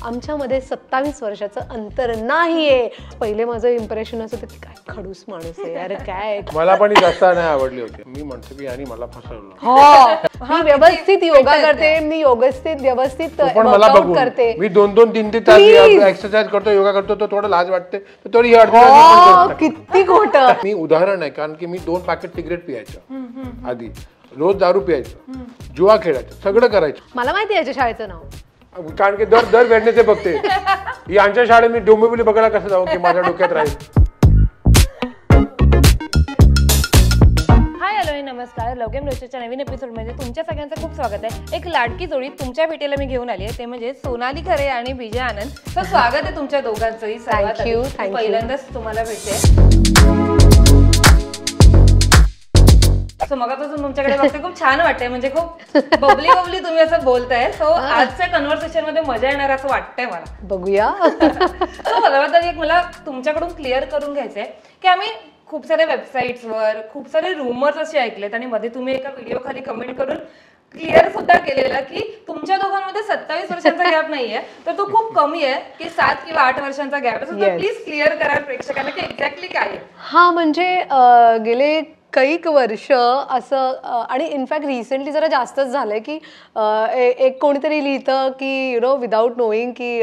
आमच्यामध्ये 27 वर्षाचं अंतर नाहीये. पहिले माझं इम्प्रेशन असं होतं की काय खडूस माणूस आहे यार, काय. मला पण जास्त नाही आवडली होती. मी म्हणतो की आणि मला फसवलं. हो, मी व्यवस्थित योगा करते, मी व्यवस्थित वर्कआउट करते. मी 2-2, 3-3 तास एक्सरसाइज करतो, योगा करतो, तो थोडं लाज वाटते, थोडी किती खोटं. मी उदाहरण आहे, कारण की मी 2 पॅकेट सिगरेट पियायचं आधी, रोज दारू प्यायचं, जुआ खेळायचं, सगळं करायचं. मला माहिती आहे याच्या शाळेचं नाव, कारण की दर वेडनेसडे बघते. यांच्या शाळेत मी डोंबिवली बघायला कसं जाऊ की माझ्या डोक्यात राहील. हाय हॅलो नमस्कार. लवगेम रोजच्या नवीन एपिसोडमध्ये तुमच्या सगळ्यांचं खूप स्वागत आहे. एक लाडकी जोडी तुमच्या भेटीला मी घेऊन आली आहे, ते म्हणजे सोनाली खरे आणि विजय आनंद. तर स्वागत आहे तुमच्या दोघांचंही. पहिल्यांदाच तुम्हाला भेटते. सो मगापासून तुमच्याकडे बघते, खूप छान वाटतंय, म्हणजे खूप बबली तुम्ही असं बोलताय. सो आजच्या कन्व्हर्सेशन मध्ये मजा येणार असं वाटतंय मला. बघूया. सो मला तुमच्याकडून क्लिअर करून घ्यायचंय की आम्ही खूप साऱ्या वेबसाईट्सवर खूप सारे रूमर्स असे ऐकलेत, आणि मध्ये तुम्ही एका व्हिडिओ खाली कमेंट करून क्लिअर सुद्धा केलेला की तुमच्या दोघांमध्ये 27 वर्षांचा गॅप नाहीये, तर तो खूप कमी आहे की 7 किंवा 8 वर्षांचा गॅप आहे. तर प्लीज क्लिअर करा प्रेक्षकांना की एक्झॅक्टली काय आहे. हा, म्हणजे गेले कैक वर्ष असं, आणि इनफॅक्ट रिसेंटली जरा जास्तच झालंय की एक कोणीतरी लिहितं की विदाऊट नोईंग की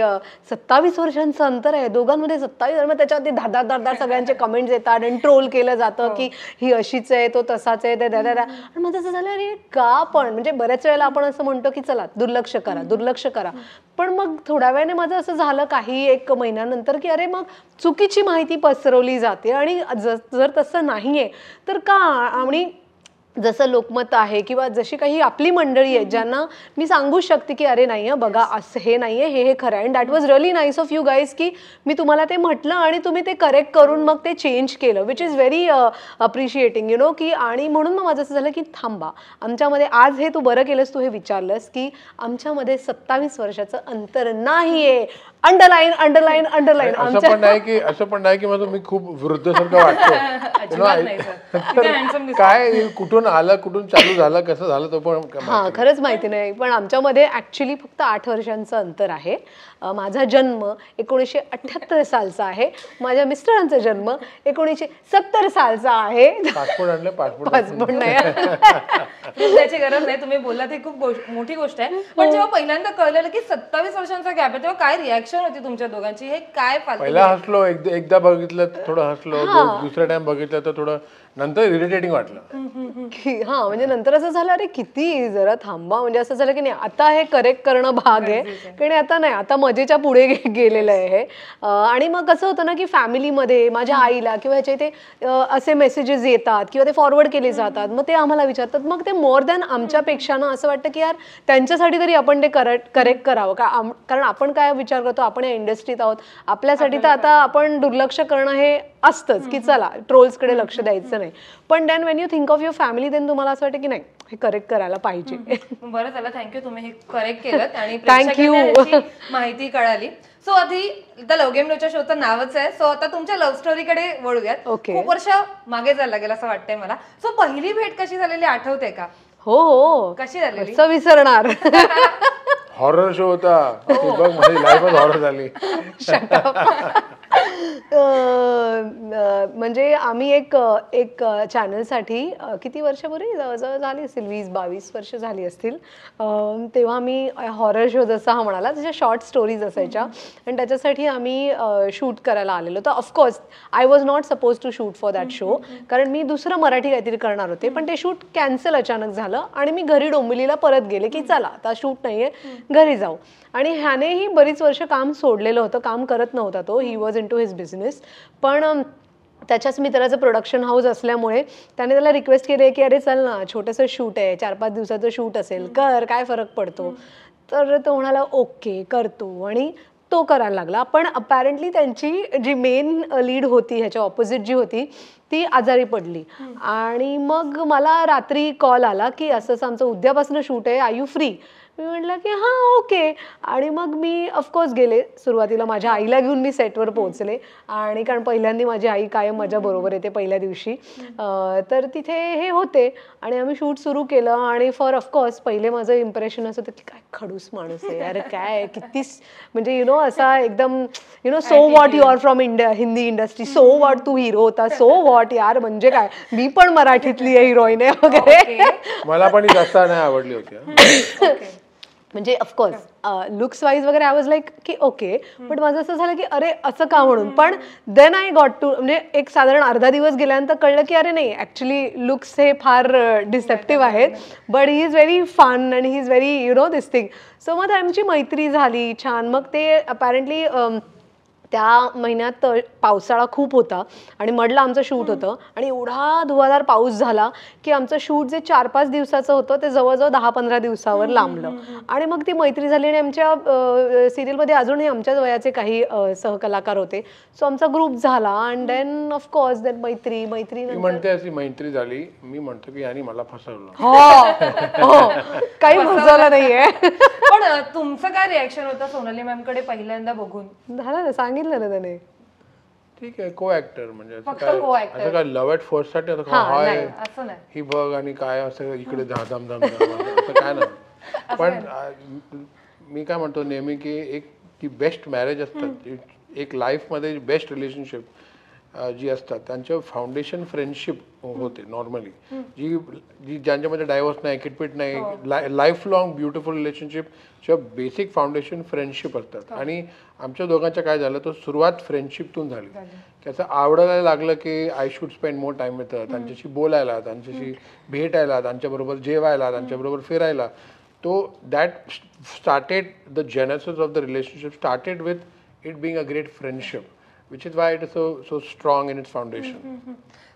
27 वर्षांचं अंतर आहे दोघांमध्ये. 27, त्याच्यावरती धार सगळ्यांचे कमेंट्स येतात आणि ट्रोल केलं जातं की ही अशीच आहे, तो तसाच आहे, ते आणि मग तसं झालं अरे का. पण म्हणजे बऱ्याच वेळेला आपण असं म्हणतो की चला दुर्लक्ष करा, पण मग थोड्या वेळाने माझं असं झालं काही 1 महिन्यानंतर की अरे मग चुकीची माहिती पसरवली जाते, आणि जर तसं नाहीये तर का. आणि जसं लोकमत आहे किंवा जशी काही आपली मंडळी आहे ज्यांना मी सांगू शकते की अरे नाही बघा असं हे नाहीये, हे खरं आहे. And that was really nice of you guys की मी तुम्हाला ते म्हटलं आणि तुम्ही ते करेक्ट करून मग ते चेंज केलं, विच इज व्हेरी अप्रिशिएटिंग की. आणि म्हणून मग माझं असं झालं की थांबा, आमच्यामध्ये आज हे तू बरं केलंस, तू हे विचारलंस की आमच्यामध्ये 27 वर्षाचं अंतर नाहीये. अंडरलाईन. असं पण नाही की माझं मी खूप वृद्धसारखं वाटतं. काय कुठून आलं, कुठून चालू झालं, कसं झालं तो पण खरंच माहिती नाही. पण आमच्यामध्ये ऍक्च्युली फक्त 8 वर्षांचं अंतर आहे. माझा जन्म 1978 सालचा आहे, माझ्या मिस्टरांचा जन्म 1970 सालचा आहे. पासपोर्ट नाही त्याची गरज नाही, तुम्ही बोलला ते खूप मोठी गोष्ट आहे. पण जेव्हा पहिल्यांदा कळलेलं की 27 वर्षांचा गॅप आहे, तेव्हा काय रिॲक्शन होती तुमच्या दोघांची? हे काय पहिला हसलो, एकदा बघितलं थोडं हसलो, दुसऱ्या टाइम बघितलं तर थोडं नंतर इरिटेटिंग वाटलं. म्हणजे नंतर असं झालं अरे किती जरा थांबा, म्हणजे असं झालं की नाही आता हे करेक्ट करणं भाग आहे, कारण आता नाही, आता मजेच्या पुढे गेलेलं आहे हे. आणि मग कसं होतं ना की फॅमिलीमध्ये माझ्या आईला किंवा ह्याच्या इथे असे मेसेजेस येतात किंवा ते फॉरवर्ड केले जातात, मग ते आम्हाला विचारतात, मग ते मोर दॅन आमच्यापेक्षा ना असं वाटतं की यार त्यांच्यासाठी तरी आपण ते करेक्ट करावं का. कारण आपण काय विचार करतो, आपण या इंडस्ट्रीत आहोत, आपल्यासाठी तर आता आपण दुर्लक्ष करणं हे असतंच की चला ट्रोल्सकडे लक्ष द्यायचं नाही. पण then when you think of your family, then तुम्हाला असं वाटतं की नाही हे करेक्ट करायला पाहिजे. बरं झालं, थँक्यू, तुम्ही हे करेक्ट केलं आणि थँक्यू माहिती कळाली. सो आधी आता लवगेम रोजच्या शोचं नावच आहे. सो आता तुमच्या लव्ह स्टोरीकडे वळूयात. खूप वर्ष मागे जायला लागेल असं वाटतंय मला. सो पहिली भेट कशी झालेली आठवते का? हो, कशी झालेली? कसं विसरणार. हॉरर शो होता, बघ माझी लाईफच हॉरर झाली. म्हणजे आम्ही एक चॅनलसाठी किती वर्षापूर्वी, जवळजवळ झाली असतील 20-22 वर्ष झाली असतील, तेव्हा आम्ही हॉरर शो जसा हा म्हणाला त्याच्या शॉर्ट स्टोरीज असायच्या, आणि त्याच्यासाठी आम्ही शूट करायला आलेलो. तर of course I was not suppose to shoot for that show, कारण मी दुसरं मराठी काहीतरी करणार होते, पण ते शूट कॅन्सल अचानक झालं आणि मी घरी डोंबिवलीला परत गेले की चला आता शूट नाहीये, घरी जाऊ. आणि ह्यानेही बरीच वर्ष काम सोडलेलं होतं, काम करत नव्हता तो, he was into his business. पण त्याच्याच मित्राचं प्रोडक्शन हाऊस असल्यामुळे त्याने त्याला रिक्वेस्ट केली की अरे चल ना, छोटंसं शूट आहे, 4-5 दिवसाचं शूट असेल, कर, काय फरक पडतो. तर तो म्हणाला ओके करतो, आणि तो करायला लागला. पण अपॅरेंटली त्यांची जी मेन लीड होती, ह्याच्या ऑपोजिट जी होती, ती आजारी पडली. आणि मग मला रात्री कॉल आला की असं आमचं उद्यापासून शूट आहे, आर यू फ्री. मी म्हटलं की हां ओके. आणि मग मी ऑफकोर्स गेले. सुरुवातीला माझ्या आईला घेऊन मी सेटवर पोहोचले आणि कारण पहिल्यांदा माझी आई कायम माझ्या बरोबर येते पहिल्या दिवशी. तर तिथे हे होते आणि आम्ही शूट सुरू केलं आणि फॉर ऑफकोर्स पहिले माझं इम्प्रेशन असं होतं की काय खडूस माणूस आहे अरे काय किती म्हणजे यु नो असा एकदम you know so what you are from Hindi industry, so what तू हिरो होता, सो वॉट यार म्हणजे काय मी पण मराठीतली आहे हिरोईन आहे वगैरे. मला पण ही जास्त नाही आवडली होती. म्हणजे ऑफकोर्स लुक्स वाईज वगैरे आय वॉज लाईक की ओके. बट माझं असं झालं की अरे असं का म्हणून. पण देन आय गॉट टू म्हणजे एक साधारण अर्धा दिवस गेल्यानंतर कळलं की अरे नाही ॲक्च्युली लुक्स हे फार डिसेप्टिव्ह आहेत. But he is very fun and he is very you know this thing. So मग आमची मैत्री झाली छान. मग ते अपॅरेंटली त्या महिन्यात पावसाळा खूप होता आणि मडला आमचं शूट होतं आणि एवढा धुवाधार पाऊस झाला की आमचं शूट जे 4-5 दिवसाचं होतं ते जवळजवळ 10-15 दिवसावर लांबलं. आणि मग ती मैत्री झाली आणि आमच्या सिरियलमध्ये अजूनही आमच्याच वयाचे काही सहकलाकार होते. सो आमचा ग्रुप झाला अँड देन ऑफकोर्स देन मैत्री म्हणते अशी मैत्री झाली. मी म्हणतो की यांनी मला फसवलं. हो काही फसवलं नाहीये. पण तुमचं काय रिॲक्शन होतं सोनाली मॅम कडे पहिल्यांदा बघून? झालं ना सांगितलं ना त्याने. ठीक आहे को ऍक्टर म्हणजे असं co-actor. काय लव्ह ॲट फर्स्ट साठी हाय असं नाही. ही बघ आणि काय असं इकडे धाम धाम असं काय ना. पण मी काय म्हणतो नेहमी की एक ती बेस्ट मॅरेज असतात एक लाईफमध्ये बेस्ट रिलेशनशिप जी असतात त्यांच्या फाउंडेशन फ्रेंडशिप होते नॉर्मली. जी ज्यांच्यामध्ये डायव्हर्स नाही किटपिट नाही life long beautiful relationship basic foundation friendship असतात. आणि आमच्या दोघांचं काय झालं तर सुरुवात फ्रेंडशिपतून झाली. त्याचं आवडायला लागलं की I should spend more time with त्यांच्याशी बोलायला, त्यांच्याशी भेटायला, त्यांच्याबरोबर जेवायला, त्यांच्याबरोबर फिरायला. तो that started the genesis of the relationship started with it being a great friendship which is why it is so strong in its foundation.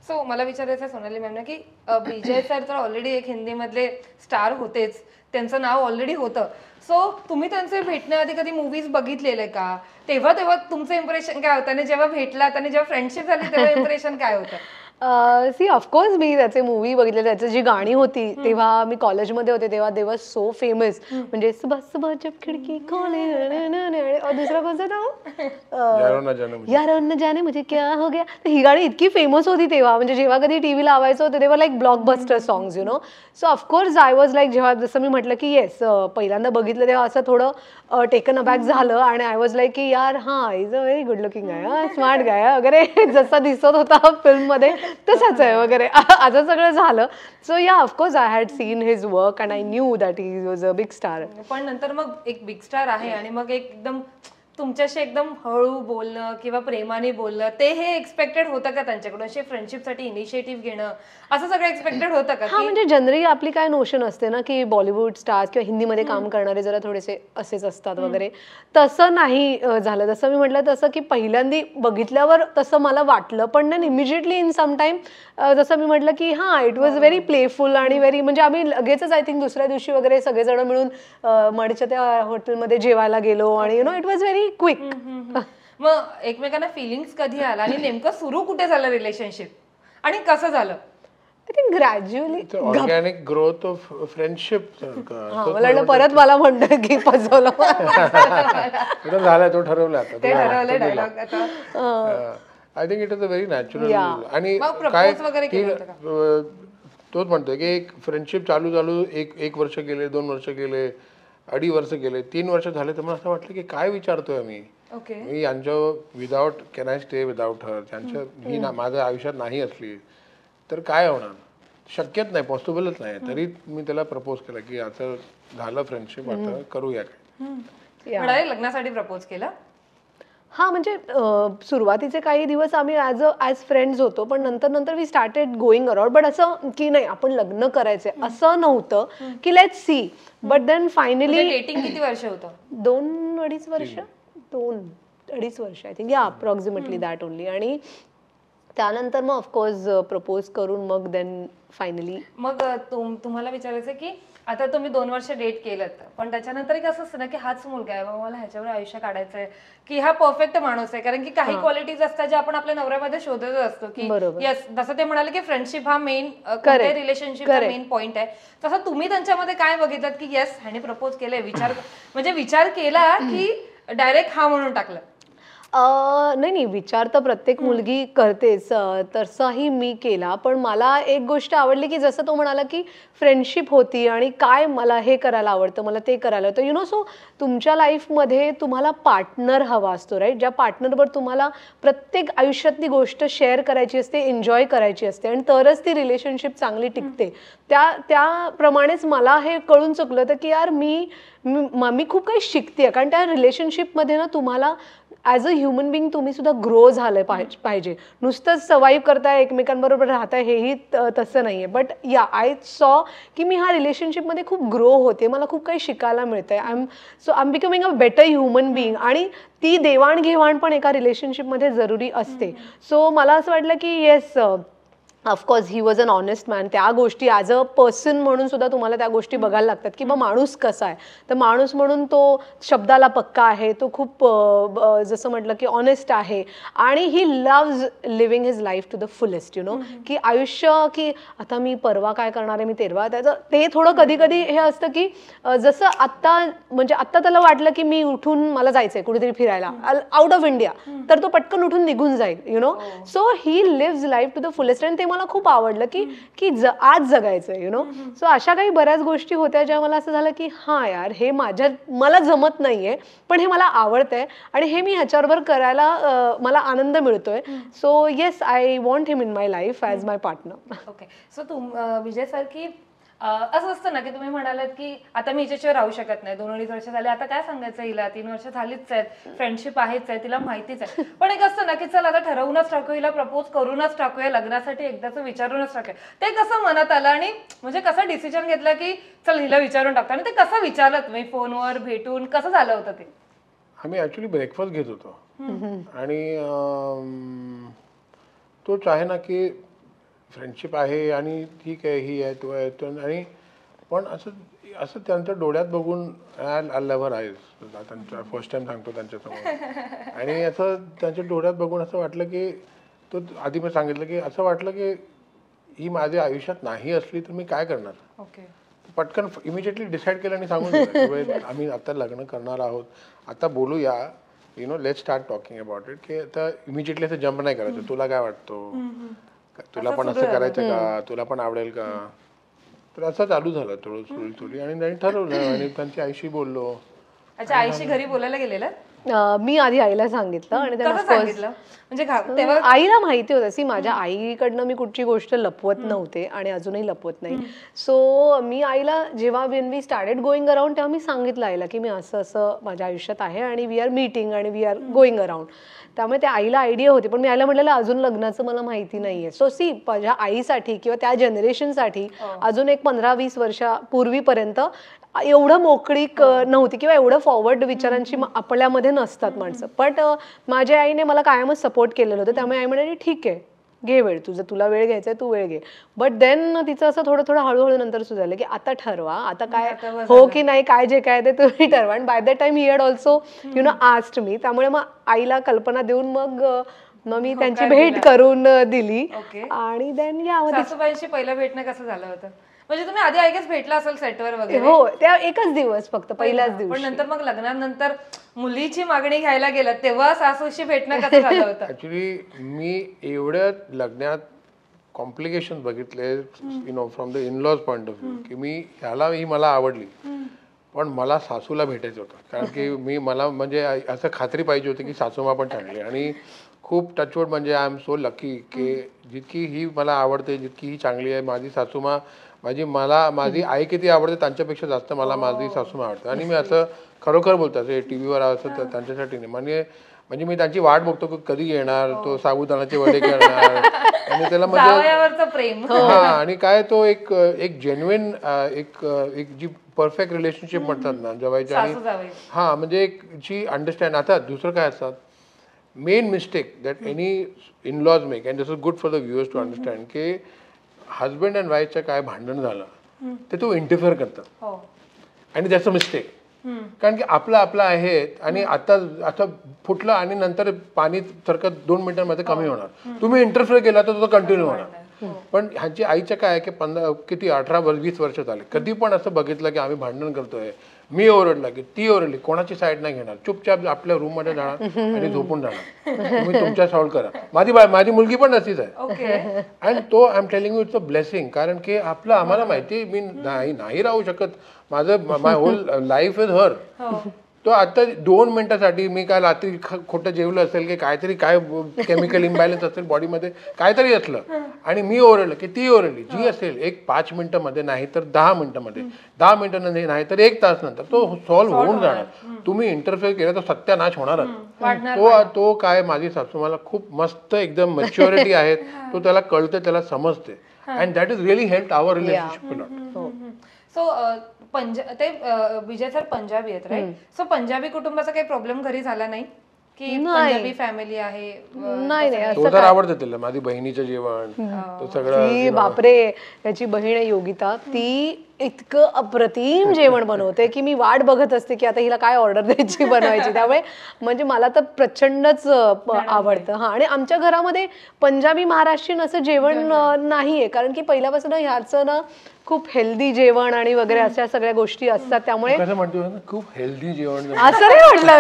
So मला विचारायचं आहे सोनाली मॅमना की विजय सर तर ऑलरेडी एक हिंदीमधले स्टार होतेच, त्यांचं नाव ऑलरेडी होतं. सो तुम्ही त्यांचे भेटण्याआधी कधी मूवीज बघितलेले का? तेव्हा तुमचं इम्प्रेशन काय होतं आणि जेव्हा भेटलात आणि जेव्हा फ्रेंडशिप झाली तेव्हा इम्प्रेशन काय होतं? सी ऑफकोर्स मी त्याचे मूवी बघितले. त्याची जी गाणी होती तेव्हा मी कॉलेजमध्ये होते तेव्हा दे वॉज सो फेमस. म्हणजे सुबह सुबह जब खिडकी खोले आणि दुसरा कोणता नाव यारो न जाने मुझे क्या हो गया. ही गाणी इतकी फेमस होती तेव्हा. म्हणजे जेव्हा कधी टीव्ही लावायचं होतं तेव्हा like blockbuster songs U know. So of course I was like जेव्हा जसं मी म्हटलं की येस पहिल्यांदा बघितलं तेव्हा असं थोडं टेकन अबॅक झालं आणि आय वॉज लाईक की यार हां is a very good looking आहे, स्मार्ट गाय वगैरे जसा दिसत होता फिल्ममध्ये तसंच आहे वगैरे असं सगळं झालं. सो या of course I had seen his work and I knew that he was a big star. पण नंतर मग एक बिग स्टार आहे आणि मग एकदम तुमच्याशी एकदम हळू बोलणं किंवा प्रेमाने बोलणं ते हे एक्सपेक्टेड होतं का त्यांच्याकडून? असे फ्रेंडशिपसाठी इनिशिएटिव्ह घेणं असं सगळं एक्सपेक्टेड होतं का? हा म्हणजे जनरली आपली काय नोशन असते ना की बॉलिवूड स्टार्स किंवा हिंदीमध्ये काम करणारे जरा थोडेसे असेच असतात वगैरे. तसं नाही झालं. जसं मी म्हटलं तसं की पहिल्यांदा बघितल्यावर तसं मला वाटलं पण then immediately in some time जसं मी म्हटलं की हां इट वॉज व्हेरी प्लेफुल आणि व्हेरी म्हणजे आम्ही लगेचच आय थिंक दुसऱ्या दिवशी वगैरे सगळेजण मिळून मडच्या त्या हॉटेलमध्ये जेवायला गेलो आणि you no it was very quick. मग एकमेकांना फिलिंग्स कधी आला आणि नेमकं सुरू कुठे झालं रिलेशनशिप आणि कसं झालं? I think gradually organic growth of friendship. मला परत मला म्हणतं की फसवलं. झालं तो ठरवलं आता. ते ठरवलं डायलॉग आता. I think it is a very natural. आणि काय तोच म्हणतोय की एक फ्रेंडशिप चालू एक वर्ष गेले, 2 वर्ष गेले, 2.5 वर्ष गेले, 3 वर्ष झाले तर मला असं वाटलं की काय विचारतोय मी यांच्या without can I stay without her. त्यांच्या ही माझ्या आयुष्यात नाही असली तर काय होणार? शक्यच नाही, पॉसिबलच नाही. तरी मी त्याला प्रपोज केलं की आता झालं फ्रेंडशिप आता करूया काय. लग्नासाठी प्रपोज केला? हां म्हणजे सुरुवातीचे काही दिवस आम्ही ॲज फ्रेंड्स होतो पण नंतर we started going around. But असं की नाही आपण लग्न करायचंय असं नव्हतं की let's see. But then finally dating किती वर्ष होतं? 2-2.5 वर्ष 2-2.5 वर्ष I think yeah approximately that only. आणि त्यानंतर मग ऑफकोर्स प्रपोज करून मग देन फायनली. मग तुम्हाला विचारायचं की आता तुम्ही 2 वर्ष डेट केलं पण त्याच्यानंतर एक असं असतं ना की हाच मुलगा आहे बाबा मला ह्याच्यावर आयुष्य काढायचंय की हा परफेक्ट माणूस आहे कारण की काही क्वालिटीज असतात ज्या आपण आपल्या नवऱ्यामध्ये शोधत असतो की यस जसं ते म्हणाले की फ्रेंडशिप हा मेन कोणत्याही रिलेशनशिपचा मेन पॉईंट आहे तसं तुम्ही त्यांच्यामध्ये काय बघितलं की येस ह्याने प्रपोज केलंय म्हणजे विचार केला की डायरेक्ट हा म्हणून टाकलं नाही विचार तर प्रत्येक मुलगी करतेच तसाही मी केला पण मला एक गोष्ट आवडली की जसं तो म्हणाला की फ्रेंडशिप होती आणि काय मला हे करायला आवडतं मला ते करायला होतं सो तुमच्या लाईफमध्ये तुम्हाला पार्टनर हवा असतो राईट ज्या पार्टनरवर तुम्हाला प्रत्येक आयुष्यातली गोष्ट शेअर करायची असते एन्जॉय करायची असते आणि तरच ती रिलेशनशिप चांगली टिकते त्याप्रमाणेच मला हे कळून चुकलं होतं की यार मी खूप काही शिकते कारण त्या रिलेशनशिपमध्ये ना तुम्हाला ॲज अ ह्युमन बिंग तुम्ही सुद्धा ग्रो झालं पाहिजे नुसतंच सर्वाईव्ह करताय एकमेकांबरोबर राहताय हेही तसं नाही आहे बट आय सॉ की मी ह्या रिलेशनशिपमध्ये खूप ग्रो होते मला खूप काही शिकायला मिळतंय I am becoming a better human being आणि ती देवाणघेवाण पण एका रिलेशनशिपमध्ये जरुरी असते सो मला असं वाटलं की yes of course he was an honest man त्या गोष्टी ॲज अ पर्सन म्हणून सुद्धा तुम्हाला त्या गोष्टी बघायला लागतात की बा माणूस कसा आहे तर माणूस म्हणून तो शब्दाला पक्का आहे तो खूप जसं म्हटलं की ऑनेस्ट आहे आणि ही loves living his life to the fullest की आयुष्य की आता मी परवा काय करणार आहे मी तेरवा त्याचं ते थोडं कधी कधी हे असतं की जसं आत्ता त्याला वाटलं की मी उठून मला जायचंय कुठेतरी फिरायला आउट ऑफ इंडिया तर तो पटकन उठून निघून जाईल so he lives life to the fullest आणि ते मला खूप आवडलं की आज जगायचं सो अशा काही बऱ्याच गोष्टी होत्या ज्या मला असं झालं की हा यार हे मला जमत नाहीये पण हे मला आवडतंय आणि हे मी ह्याच्याबरोबर करायला मला आनंद मिळतोय so yes I want him in my life as my partner okay so Vijay sir की असं असतं ना की तुम्ही म्हणालात की आता मी हिच्याशिवाय राहू शकत नाही 2-2.5 वर्ष झाले आता काय सांगायचं हिला 3 वर्ष झालीच आहेत फ्रेंडशिप आहेच आहे तिला माहितीच आहे पण एक असतं ना की चल आता ठरवूनच टाकूया हिला प्रपोज करूनच टाकूया लग्नासाठी एकदाच विचारूनच टाकूया ते कसं मनात आलं आणि म्हणजे कसं डिसिजन घेतलं की चल हिला विचारून टाकतो आणि ते कसं विचारलं तुम्ही फोनवर भेटून कसं झालं होतं ते आम्ही ॲक्च्युली ब्रेकफास्ट घेत होतो आणि तोच आहे ना की फ्रेंडशिप आहे आणि ठीक आहे ही आहे तो आहे आणि पण असं त्यांच्या डोळ्यात बघून लव्हर आहे त्यांच्या फर्स्ट टाइम सांगतो त्यांच्यासमोर आणि असं त्यांच्या डोळ्यात बघून असं वाटलं की तो आधी मी सांगितलं की असं वाटलं की ही माझ्या आयुष्यात नाही असली तर मी काय करणार पटकन इमिजिएटली डिसाईड केलं आणि सांगून दिलं आम्ही आता लग्न करणार आहोत आता बोलूया let's start talking about it की आता इमिजिएटली असं जम्प नाही करायचं तुला काय वाटतं तुला पण असं करायचं का तुला पण आवडेल का तर असं चालू झालं थोडी आणि ठरवलं आणि त्यांची आईशी बोललो अच्छा आईशी घरी बोलायला गेलेला मी आधी आईला सांगितलं आणि म्हणजे आईला माहिती होतं माझ्या आईकडनं मी कुठची गोष्ट लपवत नव्हते आणि अजूनही लपवत नाही सो मी आईला जेव्हा when we started going around तेव्हा मी सांगितलं आईला की मी असं माझ्या आयुष्यात आहे आणि वी आर मीटिंग आणि वी आर गोईंग अराउंड त्यामुळे त्या आईला आयडिया होती पण मी आईला म्हटलेलं अजून लग्नाचं मला माहिती नाहीये सो माझ्या आईसाठी किंवा त्या जनरेशनसाठी अजून एक 15-20 वर्षापूर्वीपर्यंत एवढं मोकळीक नव्हती किंवा एवढं फॉरवर्ड विचारांची आपल्यामध्ये नसतात माणसं बट माझ्या आईने मला कायमच सपोर्ट केलेलं होतं त्यामुळे आई म्हणाली ठीक आहे घे वेळ तुला वेळ घ्यायचा तू वेळ घे बट देन तिचं असं थोडं हळूहळू नंतर सुधारलं की आता ठरवा आता काय हो की नाही काय जे काय ते तुम्ही ठरवा आणि by the time he had also asked me त्यामुळे मग आईला कल्पना देऊन मग मी त्यांची भेट करून दिली आणि देन सासूबाईंशी पहिलं भेटणं कसं झालं होतं म्हणजे तुम्ही आधी ऐकच भेटला असेल सेटवर वगैरे हो त्या एकच दिवस फक्त पहिलाच दिवस पण नंतर मग लग्नानंतर मुलीची मागणी घ्यायला गेलं तेव्हा सासूशी भेटणं कसं झालं होतं ऍक्च्युली मी एवढ्या लग्नात कॉम्प्लिकेशन बघितले from the in laws point of view की ही मला आवडली पण मला सासूला भेटायचं होतं कारण की मला म्हणजे असं खात्री पाहिजे होती की सासूमा पण चांगली आणि खूप टचवूड म्हणजे आय एम सो लकी की जितकी ही मला आवडते जितकी ही चांगली आहे माझी सासूमा माझी आई किती आवडते त्यांच्यापेक्षा जास्त मला माझी सासूमा आवडते आणि मी असं खरोखर बोलतो असं टीव्हीवर असं त्यांच्यासाठी नाही म्हणजे मी त्यांची वाट बघतो की कधी येणार तो साबुदाण्याचे वडे करणार आणि त्याला म्हणजे आणि काय तो एक जेन्युइन एक जी परफेक्ट रिलेशनशिप म्हणतात ना जवायच्या आणि म्हणजे एक जी अंडरस्टँड आता दुसरं काय असतात main mistake that any in-laws make and this is good for the viewers to understand की हजबंड अँड वाईफचं काय भांडण झालं ते तू इंटरफेअर करतं हो आणि त्याचं मिस्टेक. कारण की आपलं आहे आणि आता असं फुटलं आणि नंतर पाणी सारखं 2 मिनिटांमध्ये कमी होणार. तुम्ही इंटरफेअर केला तर तो कंटिन्यू होणार. पण ह्यांची आईचं काय आहे की 18-20 वर्ष झाले कधी पण असं बघितलं की आम्ही भांडण करतोय, मी ओरडला की ती ओरडली, कोणाची साईड नाही घेणार, चुपचाप आपल्या रूम मध्ये जाणार आणि झोपून जाणार, तुम्ही तुमच्या सॉल्व्ह करा. माझी मुलगी पण अशीच आहे. आणि तो I am telling you it's a blessing. कारण की आम्हाला माहिती मी नाही राहू शकत, माझं माय होल लाईफ इज हर. तो आता 2 मिनिटासाठी मी काय रात्री खोटं जेवलं असेल की काहीतरी काय केमिकल इम्बॅलन्स असेल बॉडीमध्ये काहीतरी असलं आणि मी ओरडलं की ती ओरडली, जी असेल एक 5 मिनिटांमध्ये नाही तर 10 मिनिटांमध्ये, 10 मिनिटांमध्ये नाही तर 1 तास नंतर तो सॉल्व्ह होऊन जाणार. तुम्ही इंटरफेअर केला तर सत्यानाश होणारच. तो काय माझी सासू मला खूप मस्त एकदम मॅच्युरिटी आहे, तो त्याला कळतं, त्याला समजते. And that is really help our relationship. So ते विजय सर पंजाबी आहेत राईट. सो पंजाबी कुटुंबाचा काही प्रॉब्लेम घरी झाला नाही की पंजाबी फॅमिली आहे? नाही तो तर आवडतं तिला, माझी बहिणीचं जेवण तो सगळं. बापरे, त्याची बहीण आहे योगिता, ती इतकं अप्रतिम जेवण बनवते की मी वाट बघत असते की आता हिला काय ऑर्डर द्यायची बनवायची. त्यामुळे म्हणजे मला तर प्रचंडच आवडतं. हा, आणि आमच्या घरामध्ये पंजाबी महाराष्ट्रीयन असं जेवण नाहीये, कारण की पहिल्यापासून ह्याचं ना खूप हेल्दी जेवण आणि वगैरे अशा सगळ्या गोष्टी असतात. त्यामुळे कसं म्हणतो खूप हेल्दी जेवण, असं नाही म्हटलं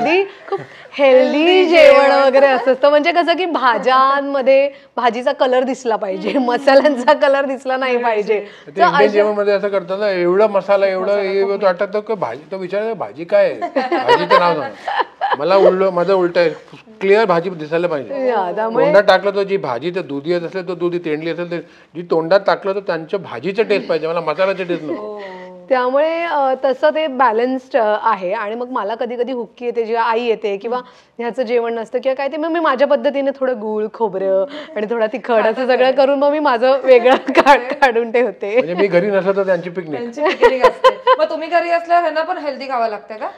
मी, खूप हेल्दी जेवण वगैरे असं असतं. म्हणजे कसं की भाज्यांमध्ये भाजीचा कलर दिसला पाहिजे, मसाल्यांचा कलर दिसला नाही पाहिजे. इंडियन जेवण मध्ये असं करतात ना, एवढा मसाला एवढं वाटतं की भाजी, तो विचारायचं भाजी काय आहे, भाजीचं नाव सांग. माझं उलट आहे, क्लिअर भाजी दिसायला पाहिजे. तोंडात टाकलं तर जी भाजी तर दुधी येत असेल तर दुधी, तेंडली असेल तर जी तोंडात टाकलं तर त्यांच्या भाजीचं टेस्ट पाहिजे, मला मसाल्याचं टेस्ट नको. त्यामुळे तसं ते बॅलन्स्ड आहे. आणि मग मला कधी कधी हुक्की येते जेव्हा आई येते किंवा ह्याचं जेवण नसतं किंवा काय, ते मग मी माझ्या पद्धतीने थोडं गूळ, खोबरं आणि थोडा तिखट असं सगळं करून मग मी माझं वेगळं काढून ठेवते. म्हणजे मी घरी नसलं तर त्यांची पिकनिक. मग तुम्ही घरी असल्यावर ह्यांना पण हेल्दी खावं लागतं का?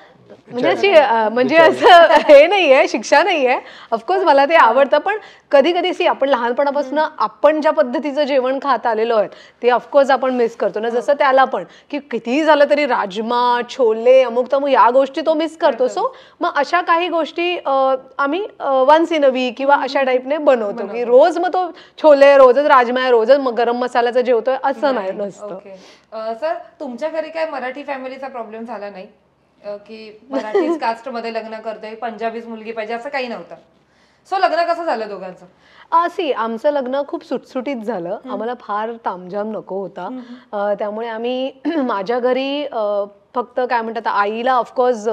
म्हणजे असं हे नाहीये, शिक्षा नाहीये. ऑफकोर्स मला ते आवडतं, पण कधी कधी आपण लहानपणापासून आपण ज्या पद्धतीचं जेवण खात आलेलो आहे ते ऑफकोर्स आपण मिस करतो ना. जसं त्याला पण की कितीही झालं तरी राजमा, छोले, अमुक तमुक या गोष्टी तो मिस करतो. सो मग अशा काही गोष्टी आम्ही वन्स इन अ वीक किंवा अशा टाईपने बनवतो की रोज मग तो छोले, रोजच राजमा आहे, रोजच गरम मसाल्याचा जेवतोय असं नाही नसतं. सर, तुमच्या घरी काय मराठी फॅमिलीचा प्रॉब्लेम झाला नाही की मराठी कास्ट मध्ये लग्न करतोय, पंजाबीच मुलगी पाहिजे असं काही नव्हतं? सो लग्न कसं झालं दोघांचं? आमचं लग्न खूप सुटसुटीत झालं. आम्हाला फार तामझाम नको होता. त्यामुळे आम्ही माझ्या घरी फक्त काय म्हणतात, आईला ऑफकोर्स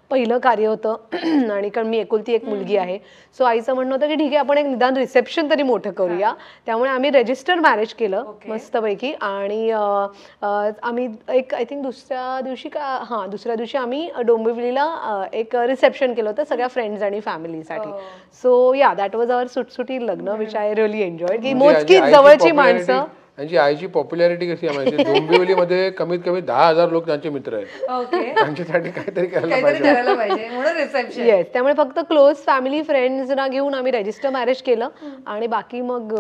पहिलं कार्य होतं आणि कारण मी एकुलती एक मुलगी आहे. सो आईचं म्हणणं होतं की ठीक आहे, आपण एक निदान रिसेप्शन तरी मोठं करूया. त्यामुळे आम्ही रजिस्टर मॅरेज केलं मस्तपैकी. आणि आम्ही एक आय थिंक दुसऱ्या दिवशी आम्ही डोंबिवलीला एक रिसेप्शन केलं होतं सगळ्या फ्रेंड्स आणि फॅमिलीसाठी. सो दॅट वॉज आवर सुटसुटी लग्न, विच आय रिअली एन्जॉयड. की मोजकी जवळची माणसं. त्यांची आईची पॉप्युलॅरिटी कशी आहे माहिती, डोंबिवलीमध्ये कमीत कमी 10,000 लोक त्यांचे मित्र आहेत. त्यांच्यासाठी काहीतरी करायला पाहिजे. येस, त्यामुळे फक्त क्लोज फॅमिली फ्रेंड्सना घेऊन आम्ही रजिस्टर मॅरेज केलं आणि बाकी मग.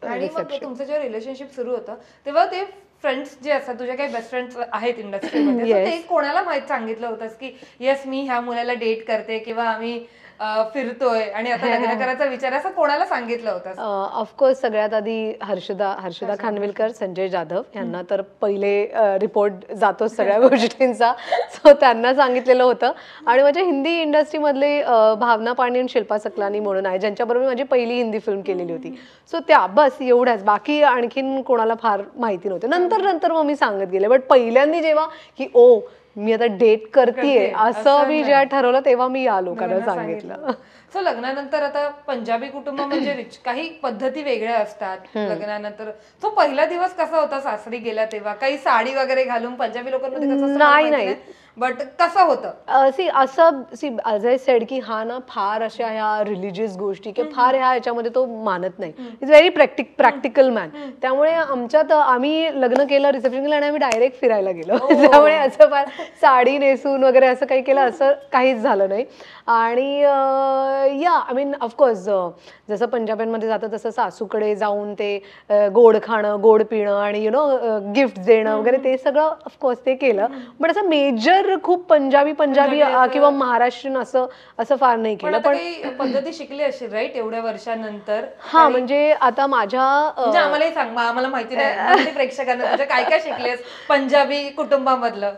आणि मग तुमचं जेव्हा रिलेशनशिप सुरू होतं तेव्हा ते फ्रेंड्स जे असतात, तुझे काही बेस्ट फ्रेंड्स आहेत इंडस्ट्रीमध्ये, ते कोणाला माहित सांगितलं होतंस की येस मी ह्या मुलाला डेट करते किंवा आम्ही फिरतोय आणि आता लग्न करायचा विचार, असं कोणाला सांगितलं होतं? ऑफकोर्स सगळ्यात आधी हर्षदा खानविलकर, संजय जाधव यांना तर पहिले रिपोर्ट जातो सगळ्या गोष्टींचा. सो त्यांना सांगितलेलं होतं. आणि माझ्या हिंदी इंडस्ट्रीमधले भावना पांडे आणि शिल्पा सकलानी म्हणून आहे, ज्यांच्याबरोबर माझी पहिली हिंदी फिल्म केलेली होती. सो त्या बस एवढ्याच, बाकी आणखीन कोणाला फार माहिती नव्हते. नंतर मग मी सांगत गेले. बट पहिल्यांदा जेव्हा की मी आता डेट करतेय असं मी जेव्हा ठरवलं तेव्हा मी या लोकांना सांगितलं. सो लग्नानंतर आता पंजाबी कुटुंब म्हणजे रिच, काही पद्धती वेगळ्या असतात लग्नानंतर. सो पहिला दिवस कसा होता सासरी गेला तेव्हा? काही साडी वगैरे घालून पंजाबी लोकांमध्ये कसं? नाही, बट कसं होतं? ॲज आय सेड की हा ना फार अशा ह्या रिलिजियस गोष्टी किंवा फार ह्या ह्याच्यामध्ये तो मानत नाही. Is very practical man. त्यामुळे आमच्यात आम्ही लग्न केलं, रिसेप्शन केलं आणि आम्ही डायरेक्ट फिरायला गेलो. त्यामुळे असं फार साडी नेसून वगैरे असं काही केलं असं काहीच झालं नाही. आणि या आय मीन ऑफकोर्स जसं पंजाब्यांमध्ये जातं तसं सासूकडे जाऊन ते गोड खाणं, गोड पिणं आणि यु नो गिफ्ट देणं वगैरे ते सगळं ऑफकोर्स ते केलं. पण असं मेजर खूप पंजाबी किंवा महाराष्ट्रीयन असं फार नाही केलं. पण पद्धती शिकली असेल राईट एवढ्या वर्षानंतर? हा म्हणजे आता माझ्या आम्हालाही सांग, आम्हाला माहिती नाही प्रेक्षकांना तुझ्या काय काय शिकलेस पंजाबी कुटुंबामधलं.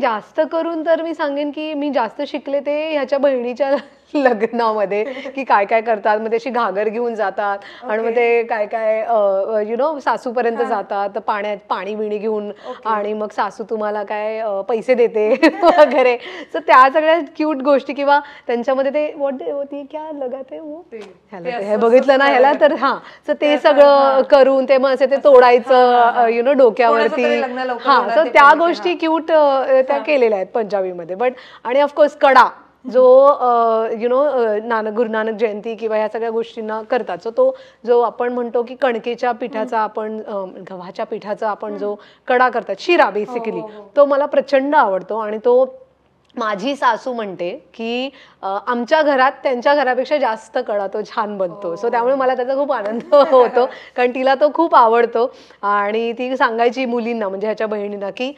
जास्त करून तर मी सांगेन की मी जास्त शिकले ते ह्याच्या बहिणीच्या लग्नामध्ये की काय काय करतात. मग अशी घागर घेऊन जातात आणि मग ते काय काय यु नो सासूपर्यंत जातात पाणी बिणी घेऊन आणि मग सासू तुम्हाला काय पैसे देते वगैरे. सो त्या सगळ्या क्यूट गोष्टी किंवा त्यांच्यामध्ये ते ती क्या लगाते हे बघितलं ना ह्याला तर हा. सो ते सगळं करून ते मग असे ते तोडायचं यु नो डोक्यावरती. हा सो त्या गोष्टी क्यूट त्या केलेल्या आहेत पंजाबीमध्ये. बट आणि ऑफकोर्स कडा जो यु नो गुरु नानक जयंती किंवा ह्या सगळ्या गोष्टींना करतात. सो तो जो आपण म्हणतो की कणकेच्या पिठाचा आपण गव्हाच्या पिठाचा आपण जो कडा करतात शिरा बेसिकली तो मला प्रचंड आवडतो. आणि तो माझी सासू म्हणते की आमच्या घरात त्यांच्या घरापेक्षा जास्त कडा तो छान बनतो. सो त्यामुळे मला त्याचा खूप आनंद होतो कारण तिला तो खूप आवडतो. आणि ती सांगायची मुलींना म्हणजे ह्याच्या बहिणींना की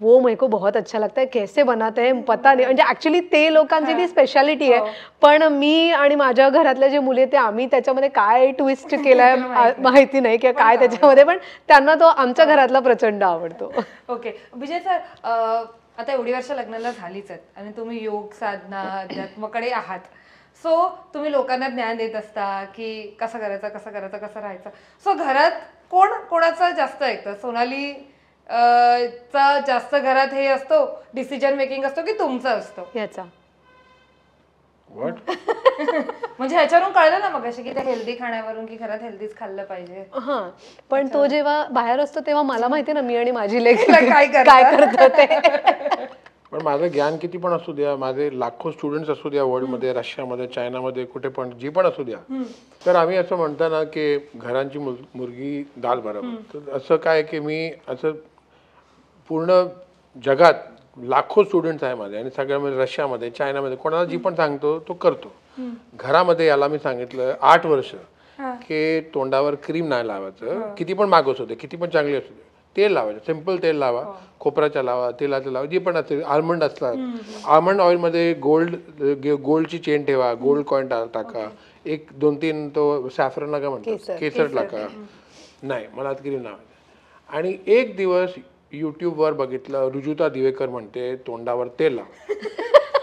वो मेरे को बहुत अच्छा लगता है, कैसे बनाते हैं पता नाही. म्हणजे ऍक्च्युली ते लोकांची ती स्पेशालिटी आहे. पण मी आणि माझ्या घरातल्या जे मुली ते आम्ही त्याच्यामध्ये काय ट्विस्ट केलाय माहिती नाही किंवा काय त्याच्यामध्ये, पण त्यांना तो आमच्या घरातला प्रचंड आवडतो. ओके विजय सर, आता एवढी वर्ष लग्नाला झालीच आहेत आणि तुम्ही योग साधना अध्यात्माकडे आहात. सो तुम्ही लोकांना ज्ञान देत असता की कसं करायचं कसं राहायचं. सो घरात कोणाचं जास्त ऐकतं? सोनाली चा जास्त घरात हे असतो डिसिजन मेकिंग असतो की तुमचं असतो याचा? म्हणजे ह्याच्यावरून कळलं ना मग अशी की ते हेल्दी खाण्यावरून की घरात हेल्दीच खाल्लं पाहिजे. हा पण तो जेव्हा बाहेर असतो तेव्हा मला माहिती ना मी आणि माझी लेक काय करतो ते. पण माझं ज्ञान किती पण असू द्या, माझे लाखो स्टुडंट्स असू द्या वर्ल्डमध्ये, रशियामध्ये, चायनामध्ये, कुठे पण जी पण असू द्या, तर आम्ही असं म्हणतो ना की घरांची मुर्गी दाल बरोबर. तर असं काय की मी असं पूर्ण जगात लाखो स्टुडंट्स आहे माझे आणि सगळ्यामध्ये रशियामध्ये, चायनामध्ये कोणाला जी पण सांगतो तो करतो. घरामध्ये याला मी सांगितलं 8 वर्ष की तोंडावर क्रीम नाही लावायचं, किती पण मागवत होते, किती पण चांगली असू दे, तेल लावायचं, सिंपल तेल लावा, खोबऱ्याचा लावा, तेलाचं लावा, जी पण असेल. आल्मंड असतात, आल्मंड ऑइलमध्ये गोल्डची चेन ठेवा, गोल्ड कॉइन टाका, 1-2-3 तो सॅफ्रन काय म्हणतात केसर टाका. नाही मला क्रीम लावायचं. आणि एक दिवस युट्यूबवर बघितलं, रुजुता दिवेकर म्हणते तोंडावर तेल लाव.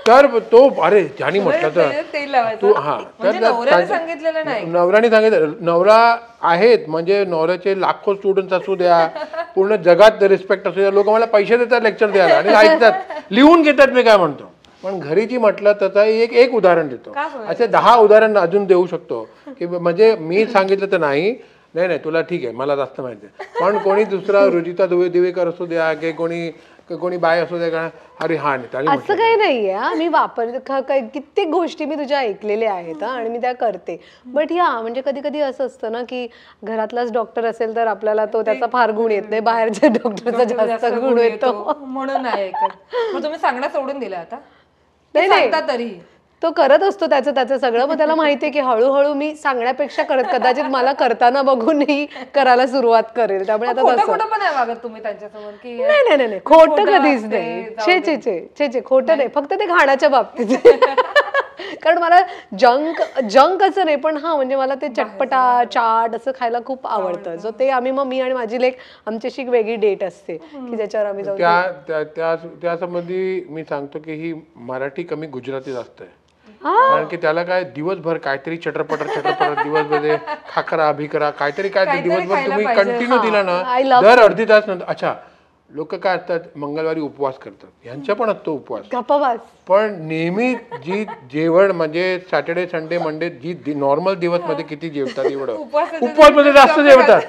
तर तो अरे ज्यानी म्हटलं तर तू हा नवऱ्याने सांगितलं. नवरा आहेत म्हणजे नवऱ्याचे लाखो स्टुडंट्स असू द्या, पूर्ण जगात रिस्पेक्ट असू द्या, लोक मला पैसे देतात लेक्चर द्यायला आणि ऐकतात, लिहून घेतात मी काय म्हणतो. पण घरी जी म्हटलं त्याचं एक उदाहरण देतो. असे 10 उदाहरण अजून देऊ शकतो की म्हणजे मी सांगितलं तर नाही तुला ठीक आहे मला जास्त माहिती आहे, पण कोणी दुसरा रुजिता दिवेकर असू द्या की कोणी बाय असू द्या का अरे हा असं काही नाहीये. मी कित्येक गोष्टी मी तुझ्या ऐकलेल्या आहेत आणि मी त्या करते. बट म्हणजे कधी कधी असं असतं ना की घरातलाच डॉक्टर असेल तर आपल्याला तो त्याचा फार गुण येत नाही, बाहेरच्या डॉक्टरचा जास्त गुण येतो म्हणून नाही. तुम्ही सांगणं सोडून दिलं आता? नाही तरी तो करत असतो त्याचं सगळं. मग त्याला माहितीये की हळूहळू मी सांगण्यापेक्षा कदाचित मला करताना बघूनही करायला सुरुवात करेल. त्यामुळे आता नाही खोटं कधीच नाही. छे खोटं नाही, फक्त ते खाण्याच्या बाबतीत. कारण मला जंक असं नाही, पण हा म्हणजे मला ते चटपटा चाट असं खायला खूप आवडतं. सो ते आम्ही मग मी आणि माझी लेक आमच्याशी एक वेगळी डेट असते की ज्याच्यावर आम्ही जाऊ. त्या संबंधी मी सांगतो की ही मराठी कमी गुजराती जास्त आहे. कारण की त्याला काय दिवसभर काहीतरी चटरपटर दिवसभर खाकरा भिकरा काहीतरी काय दिवसभर तुम्ही कंटिन्यू दिला ना दर अर्धी तास नंतर. अच्छा लोक काय असतात मंगळवारी उपवास करतात, ह्यांचा पण असतो उपवास, पण नेहमी जी जेवण म्हणजे सॅटर्डे संडे मंडे जी नॉर्मल दिवस मध्ये किती जेवतात एवढं उपवास मध्ये जास्त जेवतात.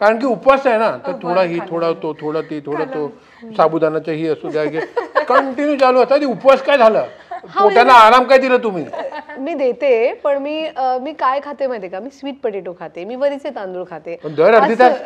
कारण की उपवास आहे ना, तर थोडा ही थोडा तो थोडा ती थोडा तो साबुदाणाच्या ही असू द्या, कंटिन्यू चालू असतात. उपवास काय झालं, पोटाला आराम काय दिला तुम्ही? मी देते, पण मी काय खाते माहितीये का, मी स्वीट पोटॅटो खाते, मी वरीचे तांदूळ खाते. दर अर्धी तास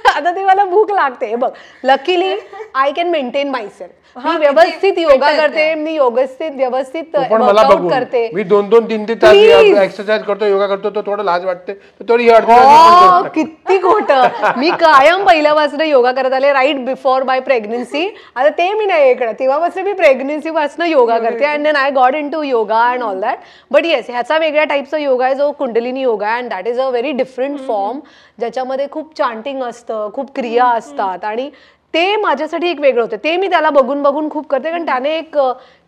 आता ते मला भूक लागते बघ. Luckily I can maintain myself. मी व्यवस्थित योगा करते, मी व्यवस्थित पण मला वर्कआउट बघून करते. मी 2-2-3 तास एक्सरसाइज करतो, योगा करतो, तो थोडं लाज वाटते, थोडी अडचण. किती खोटं. मी कायम पहिल्यापासून योगा करत आले, राईट बिफोर माय प्रेग्नन्सी. आता ते मी नाही ऐकलं, तेव्हापासून मी प्रेग्नन्सी पासून योगा करते. And then I got into yoga and all that. But yes, ह्याचा वेगळ्या टाईपचा योगा आहे जो कुंडलिनी योगा आहे, and that is a very different form, ज्याच्यामध्ये खूप चांटिंग असतं, खूप क्रिया असतात, आणि ते माझ्यासाठी एक वेगळं होतं. ते मी त्याला बघून बघून खूप करते, कारण त्याने एक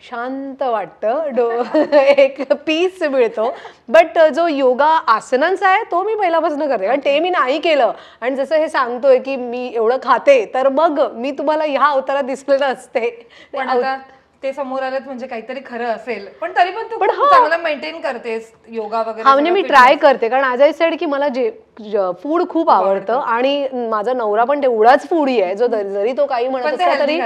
शांत वाटतं, एक पीस मिळतो. बट जो योगा आसनांचा आहे तो मी पहिल्यापासून करते, कारण ते मी नाही केलं. आणि जसं हे सांगतोय की मी एवढं खाते, तर मग मी तुम्हाला ह्या अवतारात दिसलेलं असते. पण आता ते समोर आलं म्हणजे काहीतरी खरं असेल, पण तरी पण तू चांगलं मेंटेन करतेस योगा वगैरे. हा, म्हणजे मी ट्राय करते, कारण आज आय सेड की मला फूड खूप आवडतं, आणि माझा नवरा पण तेवढाच फूडी आहे, जो जरी तो काही म्हणत असला तरी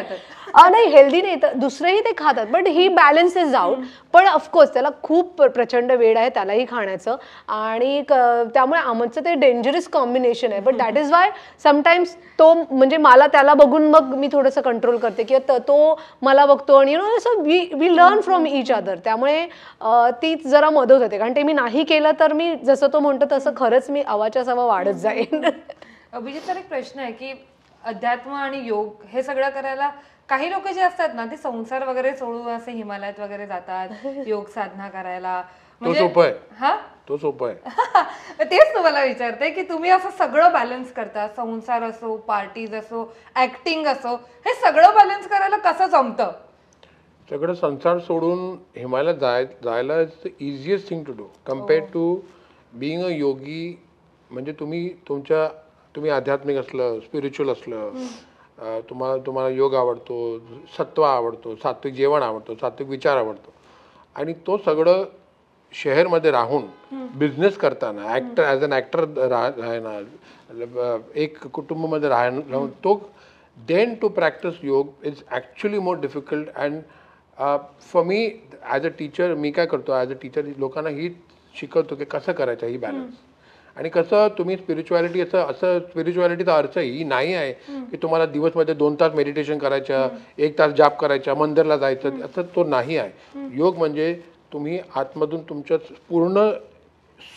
नाही, हेल्दी नाही तर दुसरेही ते खातात, बट ही बॅलन्सेस आउट. पण ऑफकोर्स त्याला खूप प्रचंड वेळ आहे त्यालाही खाण्याचं, आणि त्यामुळे आमचं ते डेंजरस कॉम्बिनेशन आहे. But that is why sometimes तो म्हणजे मला त्याला बघून मग मी थोडंसं कंट्रोल करते, किंवा तो मला बघतो, आणि यु नो असं we learn from each other. त्यामुळे तीच जरा मदत होते, कारण ते मी नाही केलं तर मी जसं तो म्हणतो तसं खरंच मी अवाच्या सवा वाढत जाईन. अभिजित सर, एक प्रश्न आहे की अध्यात्म आणि योग हे सगळं करायला काही लोक जे असतात ना, ते संसार वगैरे सोडून असे हिमालयात वगैरे जातात योग साधना करायला. म्हणजे तो सोपं आहे. तेच तुम्हाला विचारते की तुम्ही असं सगळं बॅलन्स करता, संसार असो, पार्टीज असो, ऍक्टिंग असो, हे सगळं बॅलन्स करायला कसं जमतं? सगळं संसार सोडून हिमालयात जायला is the easiest thing to do compared to being a yogi. म्हणजे तुम्ही आध्यात्मिक असलं, स्पिरिच्युअल असलं, तुम्हाला योग आवडतो, सत्व आवडतो, सात्विक जेवण आवडतो, सात्विक विचार आवडतो, आणि तो सगळं शहरमध्ये राहून बिझनेस करताना ॲज अन ॲक्टर राहणार, एक कुटुंबामध्ये राहून तो then to practise yoga is actually more difficult. And for me as a teacher, मी काय करतो ॲज अ टीचर, लोकांना ही शिकवतो की कसं करायचं ही बॅलन्स. आणि कसं तुम्ही स्पिरिच्युअलिटी असं स्पिरिच्युअलिटीचा अर्थ ही नाही आहे की तुम्हाला दिवसमध्ये 2 तास मेडिटेशन करायचं, 1 तास जाप करायचा, मंदिरला जायचं, असं तो नाही आहे. योग म्हणजे तुम्ही आतमधून तुमचं पूर्ण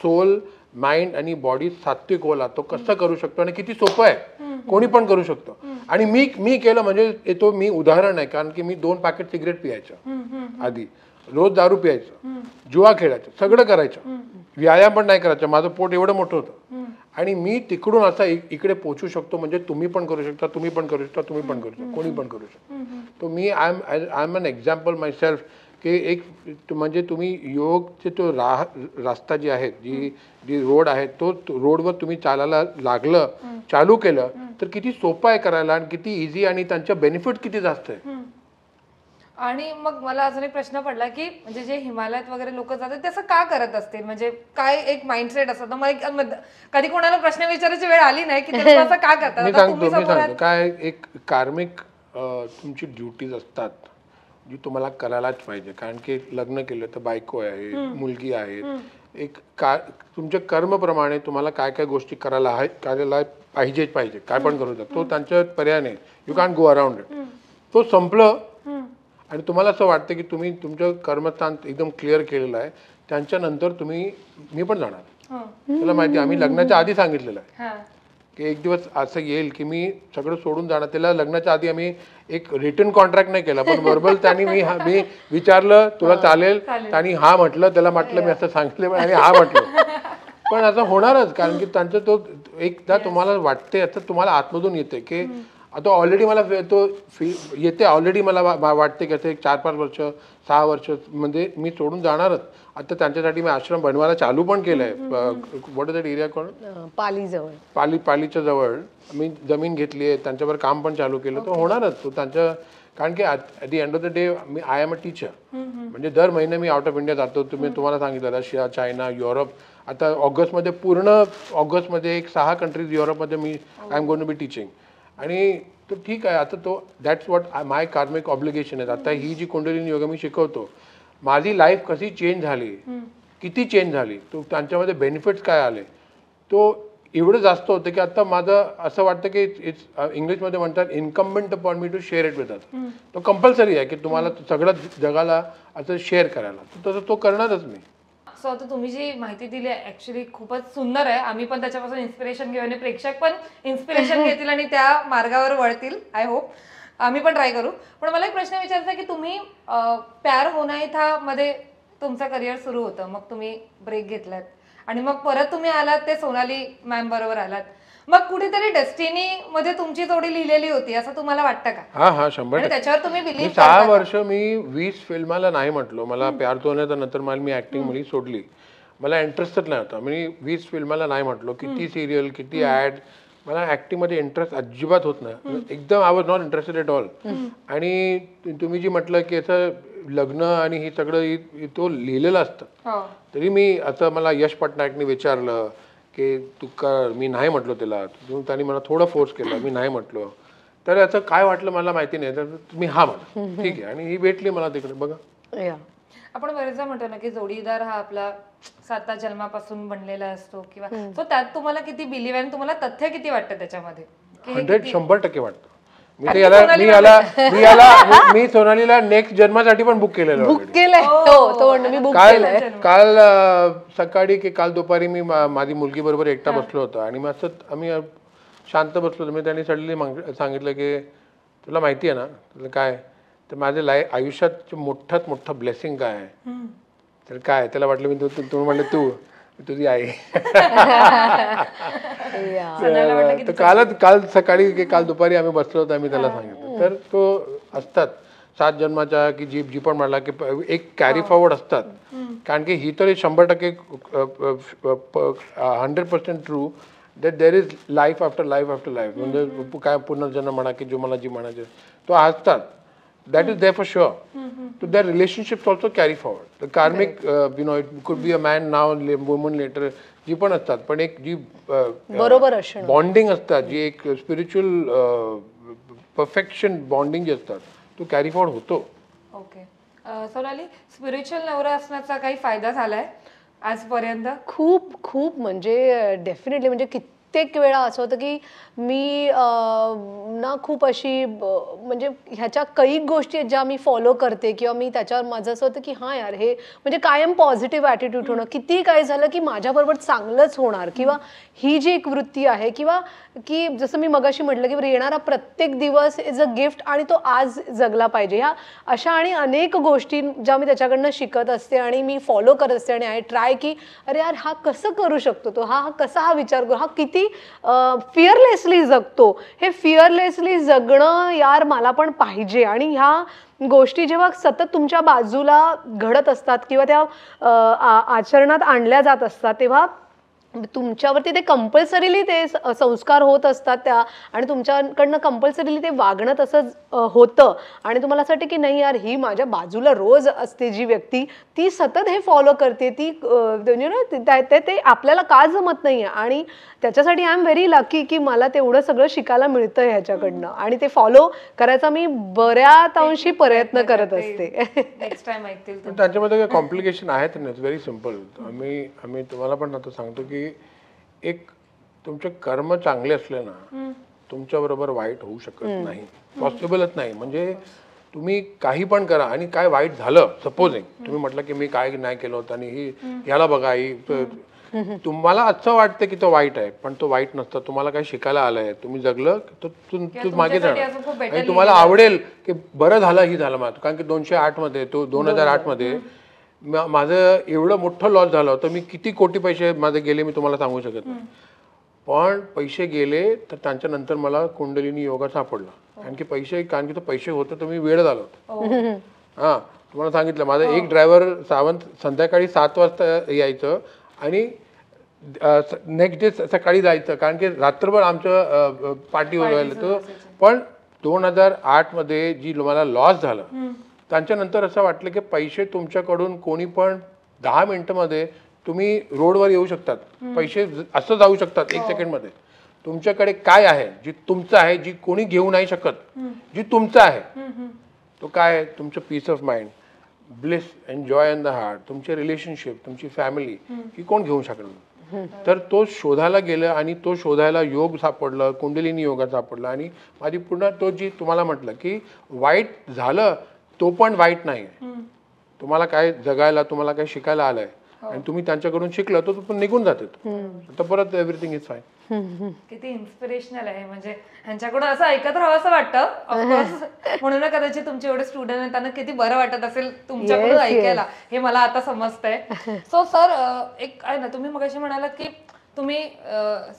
सोल, माइंड आणि बॉडी सात्विक होला, तो कसं करू शकतो आणि किती सोपं आहे, कोणी पण करू शकतो. आणि मी केलं म्हणजे तो मी उदाहरण आहे, कारण की मी 2 पॅकेट सिगरेट पियायचं आधी, रोज दारू प्यायचं, जुआ खेळायचं, सगळं करायचं, व्यायाम पण नाही करायचं, माझं पोट एवढं मोठं होतं. आणि मी तिकडून असा इकडे पोहोचू शकतो, म्हणजे तुम्ही पण करू शकता, तुम्ही पण करू शकता, तुम्ही पण करू शकता, कोणी पण करू शकतो. तो मी I am an example myself, की एक म्हणजे तुम्ही योगचे तो रस्ता जी आहे, जी रोड आहे, तो रोडवर तुम्ही चालायला लागलं, चालू केलं तर किती सोपं आहे करायला, आणि किती इझी, आणि त्यांचं बेनिफिट किती जास्त आहे. आणि मग मला अजून एक प्रश्न पडला की म्हणजे जे हिमालयात वगैरे लोक जातात ते असं का करत असतील, म्हणजे काय एक माइंडसेट असतं. मग कधी कोणाला प्रश्न विचारायची वेळ आली नाही की ते असं का करतात? मी सांगतो काय, एक कार्मिक तुमची ड्युटीज असतात जी तुम्हाला करायलाच पाहिजे, कारण की लग्न केलं तर बायको आहे, मुलगी आहे, एक तुमच्या कर्मप्रमाणे तुम्हाला काय काय गोष्टी करायला पाहिजे, काय पण करू शकतो, तो त्यांच्या पर्याय नाही. You can't go around it. तो संपलं आणि तुम्हाला असं वाटतं की तुम्ही तुमचं कर्मस्थान एकदम क्लिअर केलेलं आहे, त्यांच्यानंतर मी पण जाणार. तुला माहिती, आम्ही लग्नाच्या आधी सांगितलेलं आहे की एक दिवस असं येईल की मी सगळं सोडून जाणार. त्याला लग्नाच्या आधी आम्ही एक रिटन कॉन्ट्रॅक्ट नाही केला, पण वर्बल त्यांनी मी विचारलं तुला चालेल, आणि हा म्हटलं, त्याला म्हटलं मी असं सांगितलं आणि हा म्हटलं. पण असं होणारच, कारण की त्यांचं तो एकदा तुम्हाला वाटते, असं तुम्हाला आतमधून येते की आता ऑलरेडी मला तो येते, ऑलरेडी मला वाटते की असं 4-5 वर्ष 6 वर्ष म्हणजे मी सोडून जाणारच. आता त्यांच्यासाठी मी आश्रम बनवायला चालू पण केलंय. व्हॉट इज दॅट एरिया कोण, पालीच्या जवळ मी जमीन घेतली आहे, त्यांच्यावर काम पण चालू केलं. तो होणारच तो त्यांच्या, कारण की at the end of the day I am a teacher. म्हणजे दर महिने मी आउट ऑफ इंडिया जातो. तुम्हाला सांगितलं रशिया, चायना, युरोप. आता पूर्ण ऑगस्टमध्ये एक 6 कंट्रीज युरोपमध्ये मी I am going to be teaching. आणि तर ठीक आहे, आता तो दॅट्स वॉट माय कार्मिक ऑब्लिगेशन आहे. आता ही जी कुंडलिनी योगा मी शिकवतो, माझी लाईफ कशी चेंज झाली, किती चेंज झाली, तो त्यांच्यामध्ये बेनिफिट्स काय आले, तो एवढं जास्त होतं की आता माझं असं वाटतं की इट्स इंग्लिशमध्ये म्हणतात incumbent upon me to share it with other. तो कंपल्सरी आहे की तुम्हाला सगळं जगाला असं शेअर करायला, तसं तो करणारच मी. सो आता तुम्ही जी माहिती दिली आहे ऍक्च्युली खूपच सुंदर आहे. आम्ही पण त्याच्यापासून इन्स्पिरेशन घेऊ आणि प्रेक्षक पण इन्स्पिरेशन घेतील आणि त्या मार्गावर वळतील. आय होप आम्ही पण ट्राय करू. पण मला एक प्रश्न विचारायचा आहे की तुम्ही प्यार होना है था मध्ये तुमचं करिअर सुरू होतं, मग तुम्ही ब्रेक घेतलात आणि मग परत तुम्ही आलात ते सोनाली मॅम बरोबर आलात. मग कुठेतरी डेस्टिनी मध्ये तुमची जोडी लिहिलेली होती असं तुम्हाला वाटतं का? हा 100%. त्याच्यावर तुम्ही बिलीव्ह 6 वर्ष मी 20 फिल्माला नाही म्हटलो. मला प्यार तो होण्याच्या नंतर मी ऍक्टिंग मुली सोडली. मला इंटरेस्टच नाही होता. मी 20 फिल्माला नाही म्हटलो. किती सिरियल, किती ऍड, मला ऍक्टिंग मध्ये इंटरेस्ट अजिबात होत नाही. एकदम I was not interested at all. आणि तुम्ही जी म्हटलं की असं लग्न आणि हे सगळं तो लिहिलेलं असतं. तरी मी आता मला यश पटनायकने विचारलं की तू कर, मी नाही म्हटलो त्याला. त्यांनी मला थोडं फोर्स केलं, मी नाही म्हटलो. तर याचं काय वाटलं मला माहिती नाही. तर तुम्ही हा म्हणा ठीक आहे, आणि ही भेटली मला तिकडे. बघा आपण बरेचदा म्हणतो ना की जोडीदार हा आपला 7 जन्मापासून बनलेला असतो किंवा सो त्यात तुम्हाला किती बिलीव्ह आहे, तुम्हाला तथ्य किती वाटतं त्याच्यामध्ये? 100% वाटतं. मी सोनालीला नेक्स्ट जन्मासाठी पण बुक केलेलं. बुक केलंय मी बुक केलंय. काल सकाळी की काल दुपारी मी माझी मुलगी बरोबर एकटा बसलो होतो आणि मस्त आम्ही शांत बसलो होतो. मी त्यांनी सडनली सांगितलं की तुला माहिती आहे ना, तुला काय तर माझ्या आयुष्यात मोठ्यात मोठं ब्लेसिंग काय आहे. तर काय त्याला वाटलं, मी तुम्ही म्हणलं तू तुझी आई. काल सकाळी की काल दुपारी आम्ही बसलो होतो, आम्ही त्याला सांगितलं. तर तो असतात 7 जन्माच्या की जी पण म्हणला की एक कॅरी फॉरवर्ड असतात. कारण की ही तर 100% 100% true that there is life after life after life. म्हणजे काय पुनर्जन्म म्हणा की जो मला जी म्हणायचं तो असतात. That is there for sure. So their relationships also carry forward. The karmic, it could be a man now, woman later. जी पण असतात, पण एक जी बरोबर असणं बॉन्डिंग असतात, जी एक स्पिरिच्युअल परफेक्शन बॉन्डिंग जे असतात, तो कॅरी फॉरवर्ड होतो. ओके सोनाली, स्पिरिच्युअल नवरा असण्याचा काही फायदा झालाय आजपर्यंत? खूप म्हणजे डेफिनेटली. म्हणजे कित्येक वेळा असं होतं की मी ना खूप अशी म्हणजे ह्याच्या काही गोष्टी आहेत ज्या मी फॉलो करते किंवा मी त्याच्यावर माझं असं होतं की हां यार हे म्हणजे कायम पॉझिटिव्ह ॲटिट्यूड होणं, किती काय झालं की माझ्याबरोबर चांगलंच होणार, किंवा ही जी एक वृत्ती आहे, किंवा की जसं मी मगाशी म्हटलं की येणारा प्रत्येक दिवस इज अ गिफ्ट आणि तो आज जगला पाहिजे. ह्या अशा आणि अनेक गोष्टी ज्या मी त्याच्याकडनं शिकत असते आणि मी फॉलो करत असते. आणि आय ट्राय की अरे यार हा कसं करू शकतो, तो हा कसा हा विचार करू, हा किती फिअरलेसली जगतो. हे फिअरलेसली जगणं यार मला पण पाहिजे. आणि ह्या गोष्टी जेव्हा सतत तुमच्या बाजूला घडत असतात किंवा त्या आचरणात आणल्या जात असतात, तेव्हा तुमच्यावरती ते कंपल्सरीली ते संस्कार होत असतात त्या, आणि तुमच्याकडनं कंपल्सरीली ते वागणं तसंच होतं. आणि तुम्हाला असं वाटतं की नाही यार ही माझ्या बाजूला रोज असते जी व्यक्ती, ती सतत हे फॉलो करते, ती ते आपल्याला का जमत नाही आहे. आणि त्याच्यासाठी आय एम व्हेरी लकी की मला तेवढं सगळं शिकायला मिळतं ह्याच्याकडनं, आणि ते फॉलो करायचा मी बऱ्याच अंशी प्रयत्न करत असते. नेक्स्ट टाइम ऐकतील. पण त्याच्यामध्ये काही कॉम्प्लिकेशन आहेत ना, इट्स व्हेरी सिम्पल. आम्ही तुम्हाला पण आता सांगतो की एक तुमचे कर्म चांगले असले ना, तुमच्या बरोबर वाईट होऊ शकत नाही, पॉसिबलच नाही. म्हणजे तुम्ही काही पण करा आणि काय वाईट झालं, सपोजिंग तुम्ही म्हटलं की मी काय नाही केलं होतं आणि ह्याला बघा तुम्हाला असं वाटतं की तो वाईट आहे, पण तो वाईट नसतं. तुम्हाला काही शिकायला आलंय, तुम्ही जगलं तू मागे जाणार आणि तुम्हाला आवडेल की बरं झालं ही झालं माझं. कारण की 208 मध्ये 2008 मध्ये माझं एवढं मोठं लॉस झालं होतं. मी किती कोटी पैसे माझे गेले मी तुम्हाला सांगू शकत नाही. पण पैसे गेले तर त्यांच्या नंतर मला कुंडलिनी योगा सापडला. कारण की तो पैसे होते तर मी वेळ झालो होतो. हा तुम्हाला सांगितलं, माझा एक ड्रायव्हर सावंत संध्याकाळी 7 वाजता यायचं आणि नेक्स्ट डे सकाळी जायचं, कारण की रात्रभर आमचं पार्टी वगैरे तो. पण 2008 मध्ये जी मला लॉस झालं, त्यांच्यानंतर असं वाटलं की पैसे तुमच्याकडून कोणी पण 10 मिनिटं मध्ये तुम्ही रोडवर येऊ शकतात, पैसे असं जाऊ शकतात 1 सेकंड मध्ये. तुमच्याकडे काय आहे जी तुमचं आहे, जी कोणी घेऊ नाही शकत, जी तुमचं आहे, तो काय आहे? तुमचं peace of mind, bliss and joy in the heart, तुमचे रिलेशनशिप, तुमची फॅमिली, ही कोण घेऊ शकणार? तर तो शोधायला गेलं आणि तो शोधायला योग सापडलं, कुंडलिनी योगा सापडला. आणि माझी पूर्ण तो जी तुम्हाला म्हटलं की वाईट झालं तो पण वाईट नाही आहे. तुम्हाला काय जगायला, तुम्हाला काय शिकायला आलंय आणि तुम्ही त्यांच्याकडून शिकलं तर पण निघून जाते, तर परत एव्हरीथिंग इज फाईन. किती इन्स्पिरेशनल आहे. म्हणजे ह्यांच्याकडून असं ऐकत राहावं असं वाटतं. ऑफकोर्स म्हणून कदाचित तुमचे एवढे स्टुडंट आहेत त्यांना किती बरं वाटत असेल तुमच्याकडून ऐकायला, हे मला आता समजतंय. सो सर, एक आहे ना, तुम्ही मगाशी म्हणालात की तुम्ही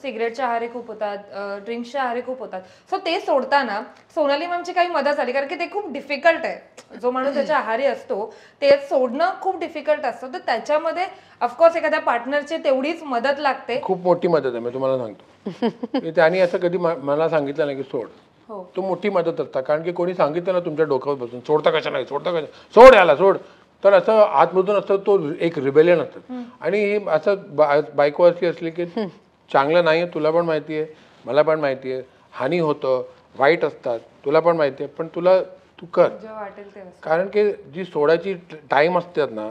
सिगरेटच्या आहारी खूप होतात, ड्रिंक्सच्या आहारी खूप होतात. सो ते सोडताना सोनाली मॅमची काही मदत झाली? कारण की ते खूप डिफिकल्ट आहे. जो माणूस त्याच्या आहारी असतो ते सोडणं खूप डिफिकल्ट असतं. तर त्याच्यामध्ये ऑफकोर्स एखाद्या पार्टनरची तेवढीच मदत लागते. खूप मोठी मदत आहे, मी तुम्हाला सांगतो. त्यांनी असं कधी मला सांगितलं नाही की सोड, तो मोठी मदत असतात. कारण की कोणी सांगितलं ना तुमच्या डोक्यावर बसून सोडता कशा नाही, सोडता कशा, सोड याला सोड, तर असं आतमधून असतं, तो एक रिबेलियन असतं. आणि असं बायको अशी असली की चांगलं नाही, तुला पण माहिती आहे, मला पण माहिती आहे, हानी होतं, वाईट असतात, तुला पण माहिती आहे, पण तू कर. कारण की जी सोडायची टाइम असतात ना,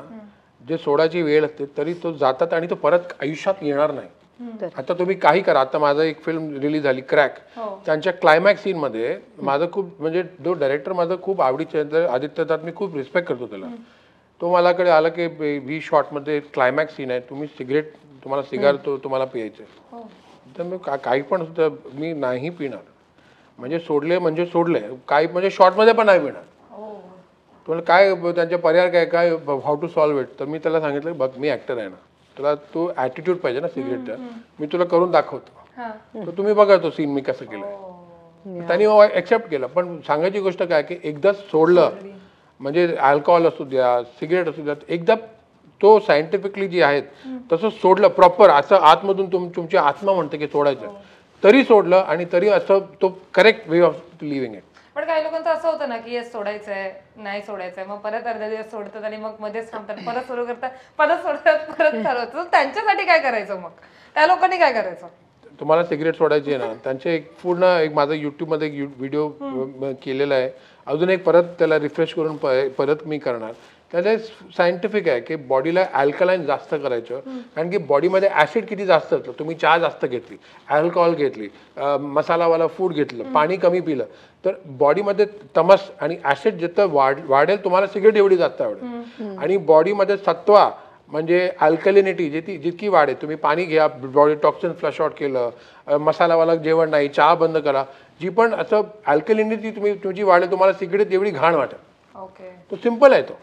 जे सोडायची वेळ असते तरी तो जातात आणि तो परत आयुष्यात येणार नाही. आता तुम्ही काही करा. आता माझं एक फिल्म रिलीज झाली क्रॅक, त्यांच्या क्लायमॅक्स सीन मध्ये माझं खूप, म्हणजे जो डायरेक्टर माझं खूप आवडीचे आदित्य दत्त, मी खूप रिस्पेक्ट करतो त्याला. तो मलाकडे आला की व्ही शॉटमध्ये क्लायमॅक्स सीन आहे, तुम्ही तुम्हाला सिगार तुम्हाला पियायचं. तर मी काही पण मी नाही पिणार, म्हणजे सोडले म्हणजे सोडले, काही म्हणजे शॉर्टमध्ये पण नाही पिणार. तुम्हाला काय त्यांचे पर्याय काय हाऊ टू सॉल्व्ह इट? तर मी त्याला सांगितलं, बघ मी ऍक्टर आहे ना, तुला तो ऍटिट्यूड पाहिजे ना सिगरेटचा, मी तुला करून दाखवतो, तर तुम्ही बघा तो सीन मी कसं केलं. त्यांनी ऍक्सेप्ट केलं. पण सांगायची गोष्ट काय की एकदा सोडलं म्हणजे अल्कोहोल असू द्या, सिगरेट असू द्या, एकदा तो सायंटिफिकली जे आहेत तसं सोडलं प्रॉपर, असं आतमधून तुमची आत्मा म्हणते की सोडायचं, तरी सोडलं आणि तरी असं तो करेक्ट वे ऑफ लिव्हिंग आहे. पण काही लोकांचं असं होतं ना की सोडायचंय, नाही सोडायचंय, मग परत अर्धा दिवस सोडतात आणि मग मध्येच थांबतात, परत सुरू करतात, परत सोडतात, परत चालू होतं. त्यांच्यासाठी काय करायचं मग? त्या लोकांनी काय करायचं? तुम्हाला सिगरेट सोडायची आहे ना, त्यांचे एक पूर्ण एक माझा युट्यूबमध्ये एक व्हिडिओ केलेला आहे, अजून एक परत त्याला रिफ्रेश करून परत मी करणार. त्याचे सायंटिफिक आहे की बॉडीला अल्कलाईन जास्त करायचं. कारण की बॉडीमध्ये ऍसिड किती जास्त असतं, तुम्ही चहा जास्त घेतली, अल्कोहोल घेतली, मसालावाला फूड घेतलं, पाणी कमी पिलं, तर बॉडीमध्ये तमस आणि ऍसिड जिथं वाढेल तुम्हाला सिगरेट एवढी जास्त आवडेल. आणि बॉडीमध्ये सत्वा म्हणजे अल्कलिनिटी जितकी वाढेल, तुम्ही पाणी घ्या, बॉडी टॉक्सिन फ्लश आउट केलं, मसालावाला जेवण नाही, चहा बंद करा, जी पण असं अल्कलिनिटी तुमची वाढेल, तुम्हाला सिगरेट एवढी घाण वाटेल. तो सिम्पल आहे तो.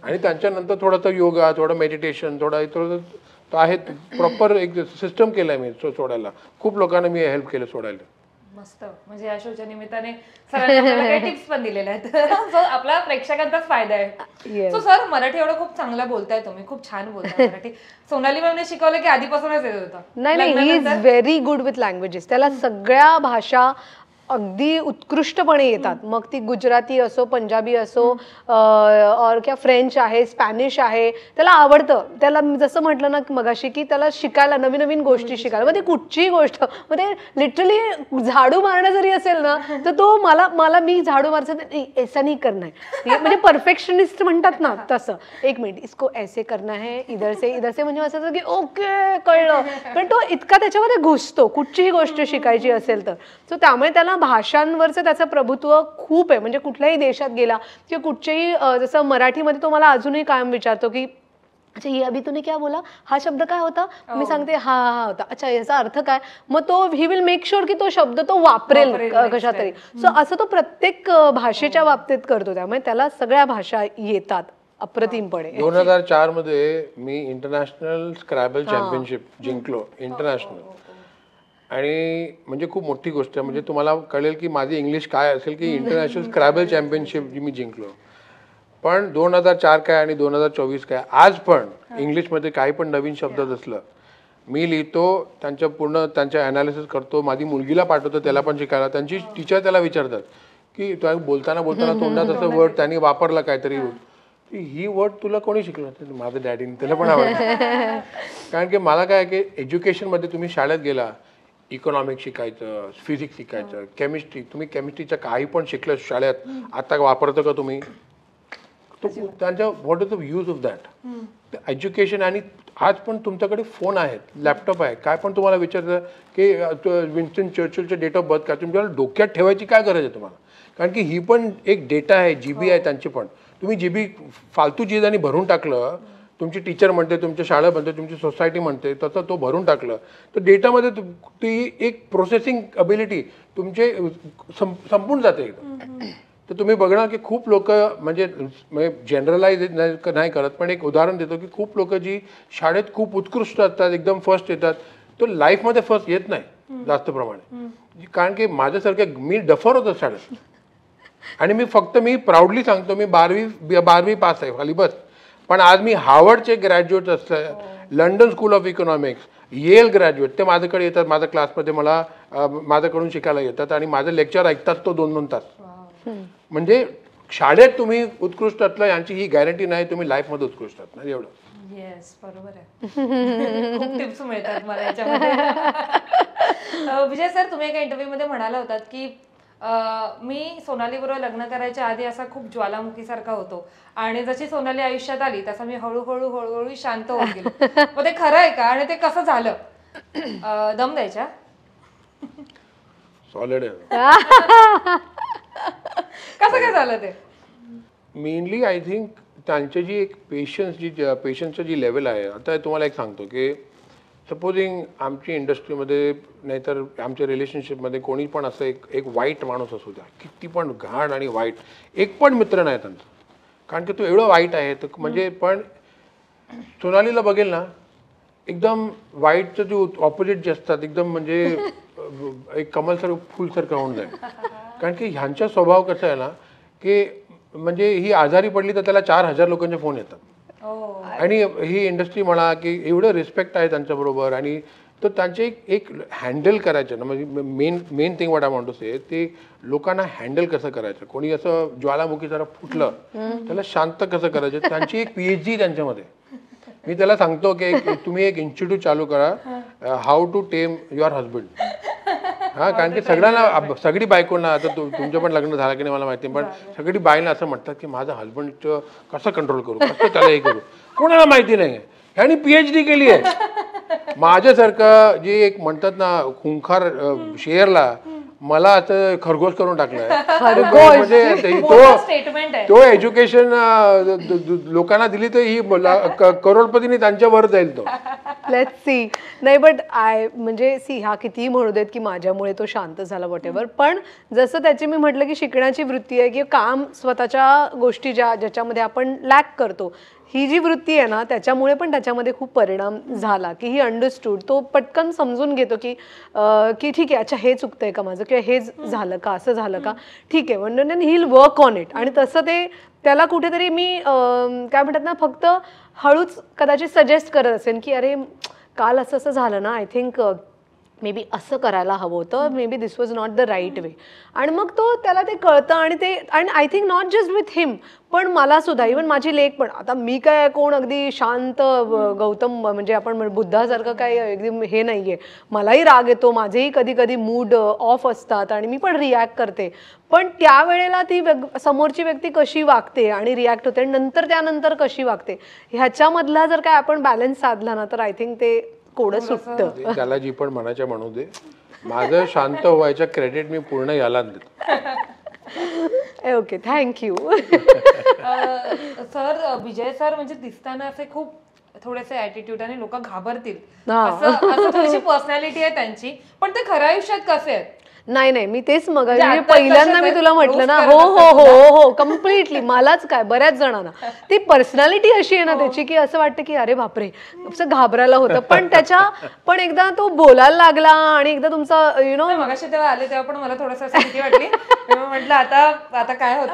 आणि त्यांच्यानंतर थोडंसं योगा, थोडं मेडिटेशन, थोडं आहे, प्रॉपर एक सिस्टम केलंय मी सोडायला. खूप लोकांना मी हेल्प केलं सोडायला. मस्त. म्हणजे या शोच्या निमित्ताने सरांनी टिप्स पण दिलेल्या आहेत. सो आपल्या प्रेक्षकांचाच फायदा आहे. सो सर, मराठी एवढं खूप चांगलं बोलताय तुम्ही, खूप छान बोलताय मराठी. सोनाली मॅमने शिकवलं की आधीपासूनच येत होतं? नाही, ही is very good with languages. त्याला सगळ्या भाषा अगदी उत्कृष्टपणे येतात. मग ती गुजराती असो, पंजाबी असो, और क्या फ्रेंच आहे, स्पॅनिश आहे, त्याला आवडतं. त्याला जसं म्हटलं ना मगाशी की त्याला शिकायला, नवीन नवीन गोष्टी शिकायला, मग ती कुठचीही गोष्ट, मग ते लिटरली झाडू मारणं जरी असेल ना, तर तो मला मी झाडू मारचं ऐसा नाही करना है, म्हणजे परफेक्शनिस्ट म्हणतात ना तसं. एक मिनिट, इसको ऐसे करना है, इधर से म्हणजे असं की ओके कळलं. पण तो इतका त्याच्यामध्ये घुसतो कुठचीही गोष्ट शिकायची असेल तर. सो त्यामुळे त्याला भाषांवरचं त्याचं प्रभुत्व खूप आहे. म्हणजे कुठल्याही देशात गेला किंवा कुठच्याही, जसं मराठीमध्ये तो मला अजूनही कायम विचारतो की अच्छा ये अभी तूने क्या बोला, हा शब्द काय होता, मी सांगते हा होता, अच्छा याचा अर्थ काय, मग तो ही विल मेक शुअर की तो शब्द तो वापरेल कशा तरी. सो असं तो प्रत्येक भाषेच्या बाबतीत करतो. त्यामुळे त्याला सगळ्या भाषा येतात अप्रतिमपणे. 2004 मध्ये मी इंटरनॅशनल स्क्रॅबल चॅम्पियनशिप जिंकलो, इंटरनॅशनल. आणि म्हणजे खूप मोठी गोष्ट आहे. म्हणजे तुम्हाला कळेल की माझी इंग्लिश काय असेल की इंटरनॅशनल स्क्रॅबल चॅम्पियनशिप जी मी जिंकलो. पण 2004 काय आणि 2024 काय, आज पण इंग्लिशमध्ये काही पण नवीन शब्द असलं मी लिहितो, त्यांच्या अनालिसिस करतो, माझी मुलगीला पाठवतो त्याला पण शिकायला. त्यांची टीचर त्याला विचारतात की बोलताना तोंडात असं वर्ड त्यांनी वापरला काहीतरी, ही वर्ड तुला कोणी शिकलं? माझं डॅडीने, त्याला पण आवडतं. कारण की मला काय की एज्युकेशनमध्ये तुम्ही शाळेत गेला, इकॉनॉमिक्स शिकायचं, फिजिक्स शिकायचं, केमिस्ट्री, तुम्ही केमिस्ट्रीचं काही पण शिकलं शाळेत, आता वापरतो का तुम्ही? त्यांच्या what is the use of that education? आणि आज पण तुमच्याकडे फोन आहेत, लॅपटॉप आहे, काय पण तुम्हाला विचारतं की विन्स्टन चर्चिलचं डेट ऑफ बर्थ काय, तुम्हाला डोक्यात ठेवायची काय गरज आहे तुम्हाला? कारण की ही पण एक डेटा आहे, GB आहे त्यांची पण. तुम्ही GB फालतू चीजांनी भरून टाकलं, तुमची टीचर म्हणते, तुमच्या शाळा म्हणते, तुमची सोसायटी म्हणते, तसं तो भरून टाकलं तर डेटामध्ये ती एक प्रोसेसिंग अबिलिटी तुमचे संपून जाते एकदम. तर तुम्ही बघणार की खूप लोक म्हणजे जनरलाइज नाही करत, पण एक उदाहरण देतो की खूप लोक जी शाळेत खूप उत्कृष्ट असतात, एकदम फर्स्ट येतात, तो लाईफमध्ये फर्स्ट येत नाही जास्त प्रमाणे. कारण की माझ्यासारख्या मी डफर होतो शाळेत, आणि मी प्राऊडली सांगतो मी 12वी पास आहे खाली बस. पण आज मी हार्वर्डचे ग्रॅज्युएट असतं, London school of economics, Yale graduate, ते माझ्याकडे येतात, माझ्या क्लासमध्ये माझ्याकडून शिकायला येतात आणि माझं लेक्चर ऐकतात तो 2-2 तास. म्हणजे शाळेत तुम्ही उत्कृष्ट असलं यांची ही गॅरंटी नाही तुम्ही लाईफमध्ये उत्कृष्ट असणार. एवढं. येस, बरोबर आहे. खूप टिप्स मिळतात मला याच्यामध्ये. विजय सर, तुम्ही एका इंटरव्ह्यू मध्ये म्हणाला होतात की मी सोनाली बरोबर लग्न करायच्या आधी असा खूप ज्वालामुखीसारखा होतो, आणि जशी सोनाली आयुष्यात आली तसा मी हळूहळू शांत होत गेलो. मग ते खरं आहे का, आणि ते कसं झालं? दम द्यायच्या सॉलिड आहे. कसं काय झालं ते? मेनली आय थिंक त्यांची जी एक पेशन्सची जी लेवल आहे. आता तुम्हाला एक सांगतो की सपोजिंग आमची इंडस्ट्रीमध्ये नाहीतर आमच्या रिलेशनशिपमध्ये कोणी पण असं एक वाईट माणूस असू द्या, किती पण घाण आणि वाईट, एक पण मित्र नाही त्यांचा, कारण की तो एवढं वाईट आहे. तर म्हणजे पण सोनालीला बघेल ना, एकदम वाईटचं जे ऑपोजिट जे असतात एकदम म्हणजे एक कमलसारखं फुलसारखं होऊन जाईल. कारण की ह्यांचा स्वभाव कसा आहे ना की म्हणजे ही आजारी पडली तर त्याला 4000 लोकांचे फोन येतात. आणि ही इंडस्ट्री म्हणा की एवढं रिस्पेक्ट आहे त्यांच्याबरोबर, आणि तर त्यांचे एक हँडल करायचं ना, म्हणजे main thing what I want to say, ते लोकांना हँडल कसं करायचं. कोणी असं ज्वालामुखी जरा फुटलं त्याला शांत कसं करायचं, त्यांची एक PhD त्यांच्यामध्ये. मी त्याला सांगतो की तुम्ही एक इन्स्टिट्यूट चालू करा, how to tame your husband. हा, कारण की सगळ्यांना, सगळी बायकोंना, आता तुमचं पण लग्न झालं की नाही मला माहिती, पण सगळी बायला असं म्हणतात की माझा हजबंड कसं कंट्रोल करू, कसं त्याला हे करू. कोणाला माहिती नाही ह्यानी PhD केली आहे. माझ्यासारखं जे एक म्हणतात ना खुंखार शेअरला मला आता खरगोश करून टाकलाय. म्हणजे तो एज्युकेशन लोकांना दिली तर ही करोडपतीने त्यांच्यावर जाईल तो. Let's see. नाही बट म्हणजे ह्या कितीही म्हणू देत की माझ्यामुळे तो शांत झाला वॉटेवर, पण जसं त्याची मी म्हटलं की शिकण्याची वृत्ती आहे, की काम स्वतःच्या गोष्टी ज्याच्यामध्ये आपण लॅक करतो, ही जी वृत्ती आहे ना, त्याच्यामुळे पण त्याच्यामध्ये खूप परिणाम झाला. की ही अंडरस्टूड, तो पटकन समजून घेतो की ठीक आहे, अच्छा हे चुकतंय का माझं, किंवा हे झालं का, असं झालं का, ठीक आहे, म्हणजे he will work on it. आणि तसं ते त्याला कुठेतरी मी काय म्हणतात ना, फक्त हळूच कदाचित सजेस्ट करत असेल की अरे काल असं असं झालं ना, आय थिंक मे बी असं करायला हवं होतं, maybe this was not the right way. आणि मग त्याला ते कळतं, आणि I think not just with him, पण मला सुद्धा, इव्हन माझी लेक पण. आता मी काय कोण अगदी शांत गौतम म्हणजे आपण बुद्धासारखं काय एकदम हे नाहीये, मलाही राग येतो, माझेही कधी कधी मूड ऑफ असतात आणि मी पण रिॲक्ट करते. पण त्यावेळेला ती समोरची व्यक्ती कशी वागते आणि रिॲक्ट होते, आणि त्यानंतर कशी वागते, ह्याच्यामधला जर काय आपण बॅलन्स साधला ना, तर आय थिंक ते कोडं सुटतं. त्याला जी पण म्हणायचं म्हणू दे, माझं शांत व्हायचं क्रेडिट मी पूर्ण यालाच देतो. Okay, thank you. सर, विजय सर म्हणजे दिसताना असे खूप थोडेसे ऍटिट्यूड आणि लोक घाबरतील असं थोडीशी पर्सनॅलिटी आहे त्यांची, पण ते खऱ्या आयुष्यात कसे आहेत? नाही, मी तेच मग पहिल्यांदा मी तुला म्हटलं ना, हो हो हो हो कम्प्लिटली. मलाच काय, बऱ्याच जणांना ती पर्सनॅलिटी अशी आहे ना त्याची, की असं वाटतं की अरे बापरे, असं घाबरायला होतं. पण एकदा तो बोलायला लागला आणि एकदा तुमचा मगाशी तेव्हा आले तेव्हा पण मला थोडंसं भीती वाटली. म्हटलं आता काय होतं,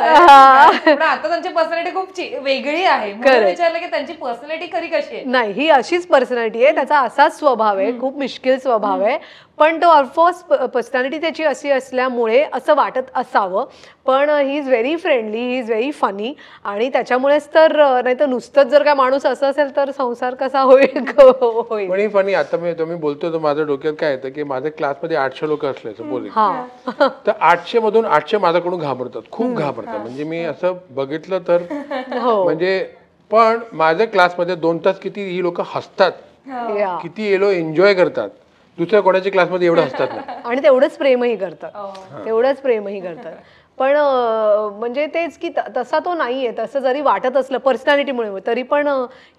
पण आता त्यांची पर्सनॅलिटी खूप वेगळी आहे. विचारलं की त्यांची पर्सनॅलिटी खरी कशी आहे? नाही, ही अशीच पर्सनॅलिटी आहे, त्याचा असाच स्वभाव आहे, खूप मिश्किल स्वभाव आहे, पण तो ऑफकोर्स पर्सनॅलिटी त्याची तिची अशी असल्यामुळे असं वाटत असावं, पण he is very friendly, he is very funny, आणि त्याच्यामुळेच तर, नाही तर नुसतंच जर काय माणूस असं असेल तर संसार कसा होईल. पण ही फनी. आता तुम्ही बोलतो तर माझ्या डोक्यात काय येतं की माझ्या क्लासमध्ये 800 लोक असले सपोज, तर 800 मधून 800 माझ्याकडून घाबरतात, खूप घाबरतात. म्हणजे मी असं बघितलं तर म्हणजे, पण माझ्या क्लासमध्ये 2 तास किती ही लोक हसतात, किती हे लोक एन्जॉय करतात, दुसऱ्या कोणाच्या क्लासमध्ये एवढं हसतात नाही. आणि तेवढंच प्रेमही करतात. पण म्हणजे तेच की तसा तो नाहीये, तसं जरी वाटत असलं पर्सनॅलिटीमुळे, तरी पण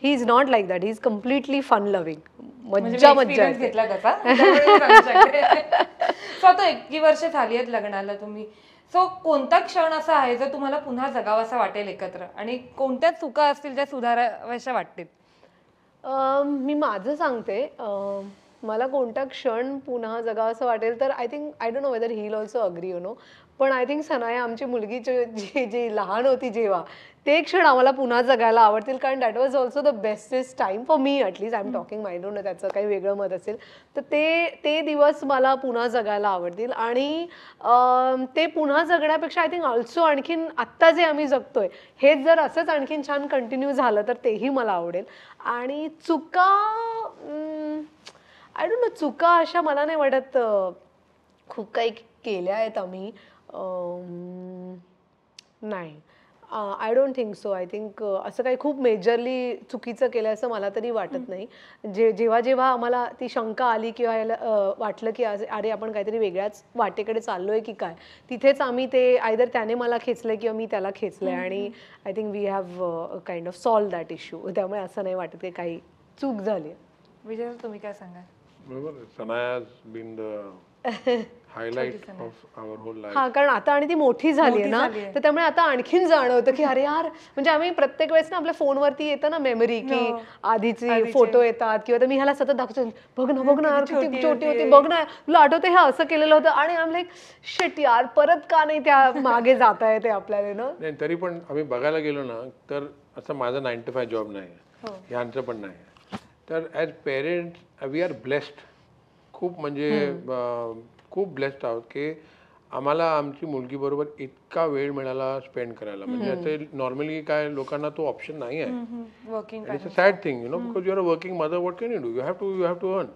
he is not like that. He is completely fun loving. मज्जा घेतला त्याचा. सो आता 21 वर्ष झाली आहेत लग्नाला तुम्ही. सो कोणता क्षण असा आहे जो तुम्हाला पुन्हा जगावासा वाटेल एकत्र, आणि कोणत्या चुका असतील ज्या सुधाराव्याशा वाटतील? मी माझं सांगते. मला कोणता क्षण पुन्हा जगावंसं वाटेल तर I don't know whether he will also agree, you know, पण आय थिंक सनाया आमची मुलगी जी लहान होती जेव्हा, ते क्षण आम्हाला पुन्हा जगायला आवडतील, कारण that was also the bestest time for me, at least I am talking, I don't no त्याचं काही वेगळं मत असेल तर ते दिवस मला पुन्हा जगायला आवडतील. आणि ते पुन्हा जगण्यापेक्षा आय थिंक ऑल्सो आणखीन आत्ता जे आम्ही जगतोय हेच जर असंच आणखीन छान कंटिन्यू झालं तर तेही मला आवडेल. आणि चुका, आय डोंट नो, चुका अशा मला नाही वाटत खूप काही केल्या आहेत आम्ही. नाही, I don't think so. I think असं काही खूप मेजरली चुकीचं केलं असं मला तरी वाटत नाही. जेव्हा आम्हाला ती शंका आली किंवा याला वाटलं की अरे आपण काहीतरी वेगळ्याच वाटेकडे चाललोय की काय, तिथेच आम्ही ते आयदर त्याने मला खेचलंय किंवा मी त्याला खेचलंय, आणि I think we have kind of solve that issue. त्यामुळे असं नाही वाटत की काही चूक झाली. विजय, तुम्ही काय सांगाल? बरोबर, Sanaya has been the highlight of our whole life. हा, कारण आता आणि ती मोठी झाली आहे ना, तर त्यामुळे आता आणखीन जाणवतं की अरे यार, म्हणजे आम्ही प्रत्येक वेळेस ना आपल्या फोनवरती येतं ना मेमरी की आधीचे फोटो येतात, किंवा मी ह्याला सतत दाखवतो, बघ ना किती छोटी होती, बघ ना तुला आठवते हे असं केलेलं होतं, आणि आम लाईक शिट यार, परत का नाही त्या मागे जाता येते आपल्याला ना. नाही, तरी पण आम्ही बघायला गेलो ना तर असं माझं 9 to 5 जॉब नाही, ह्यांचं पण नाही. तर as parents we are blessed, खूप म्हणजे खूप ब्लेस्ड आहोत की आम्हाला आमची मुलगीबरोबर इतका वेळ मिळाला स्पेंड करायला. म्हणजे असं नॉर्मली काय लोकांना तो ऑप्शन नाही आहे. Working, it's a sad thing, you know, because you are a working mother, what can you do, you have to earn.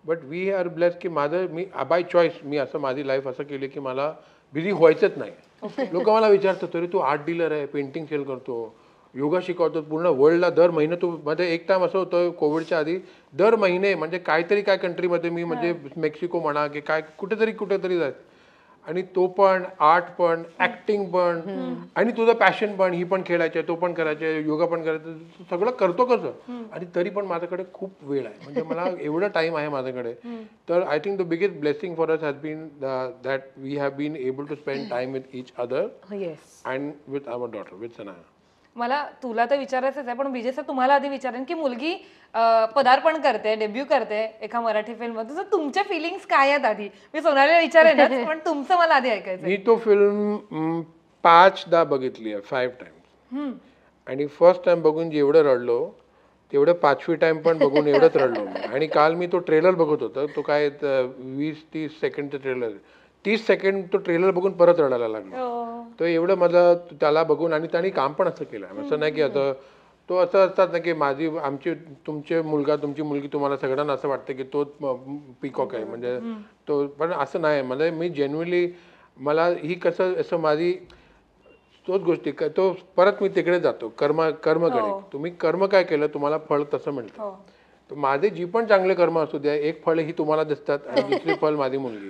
But we are blessed की मी बाय चॉईस मी असं माझी लाईफ असं केली की मला बिझी व्हायचंच नाही. लोक मला विचारतात, तरी तू आर्ट डीलर आहे, पेंटिंग सेल करतो, योगा शिकवतो पूर्ण वर्ल्डला, दर महिने तू, मध्ये एक टाइम असं होतं कोविडच्या आधी, दर महिने म्हणजे काहीतरी काय कंट्रीमध्ये मी, म्हणजे मेक्सिको म्हणा की काय, कुठेतरी जायचं, आणि तो पण आर्ट पण, ऍक्टिंग पण, आणि तुझं पॅशन पण, ही पण खेळायचं, तो पण करायचं, योगा पण करायचं, सगळं करतो कसं, आणि तरी पण माझ्याकडे खूप वेळ आहे, म्हणजे मला एवढा टाइम आहे माझ्याकडे. तर I think the biggest blessing for us has been that we have been able to spend time with each other and with our daughter, with Sanaya. मला तुला तर विचारायचंच आहे, पण विजय सर तुम्हाला आधी विचारेन की मुलगी पदार्पण करते, डेब्यू करते एका मराठी फिल्म मध्ये, तर तुमच्या फिलिंग्स काय आहेत आधी? मी सोनालीला विचारेनच, पण तुमचं मला आधी ऐकायचं. मी तो फिल्म 5दा बघितली आहे, 5 times, आणि फर्स्ट टाइम बघून जेवढं रडलो तेवढं 5वी टाइम पण बघून एवढंच रडलो मी. आणि काल मी तो ट्रेलर बघत होतो, तो काय 20-30 सेकंडचा ट्रेलर, 30 सेकंड तो ट्रेलर बघून परत रडायला लागलो. तो एवढं मला त्याला बघून, आणि त्याने काम पण असं केलं, असं नाही की आता तो असं असतात ना की तुमची मुलगी, तुम्हाला सगळ्यांना असं वाटतं की तो पीकॉक आहे, म्हणजे तो, पण असं नाही. मी जेन्युइनली, मला ही कसं असं माझी तोच गोष्टी, तो परत मी तिकडे जातो कर्मकडे. तुम्ही कर्म काय केलं तुम्हाला फळ तसं मिळतं. तर माझे जी पण चांगले कर्म असू द्या, एक फळ ही तुम्हाला दिसतात आणि दुसरी फळ माझी मुलगी.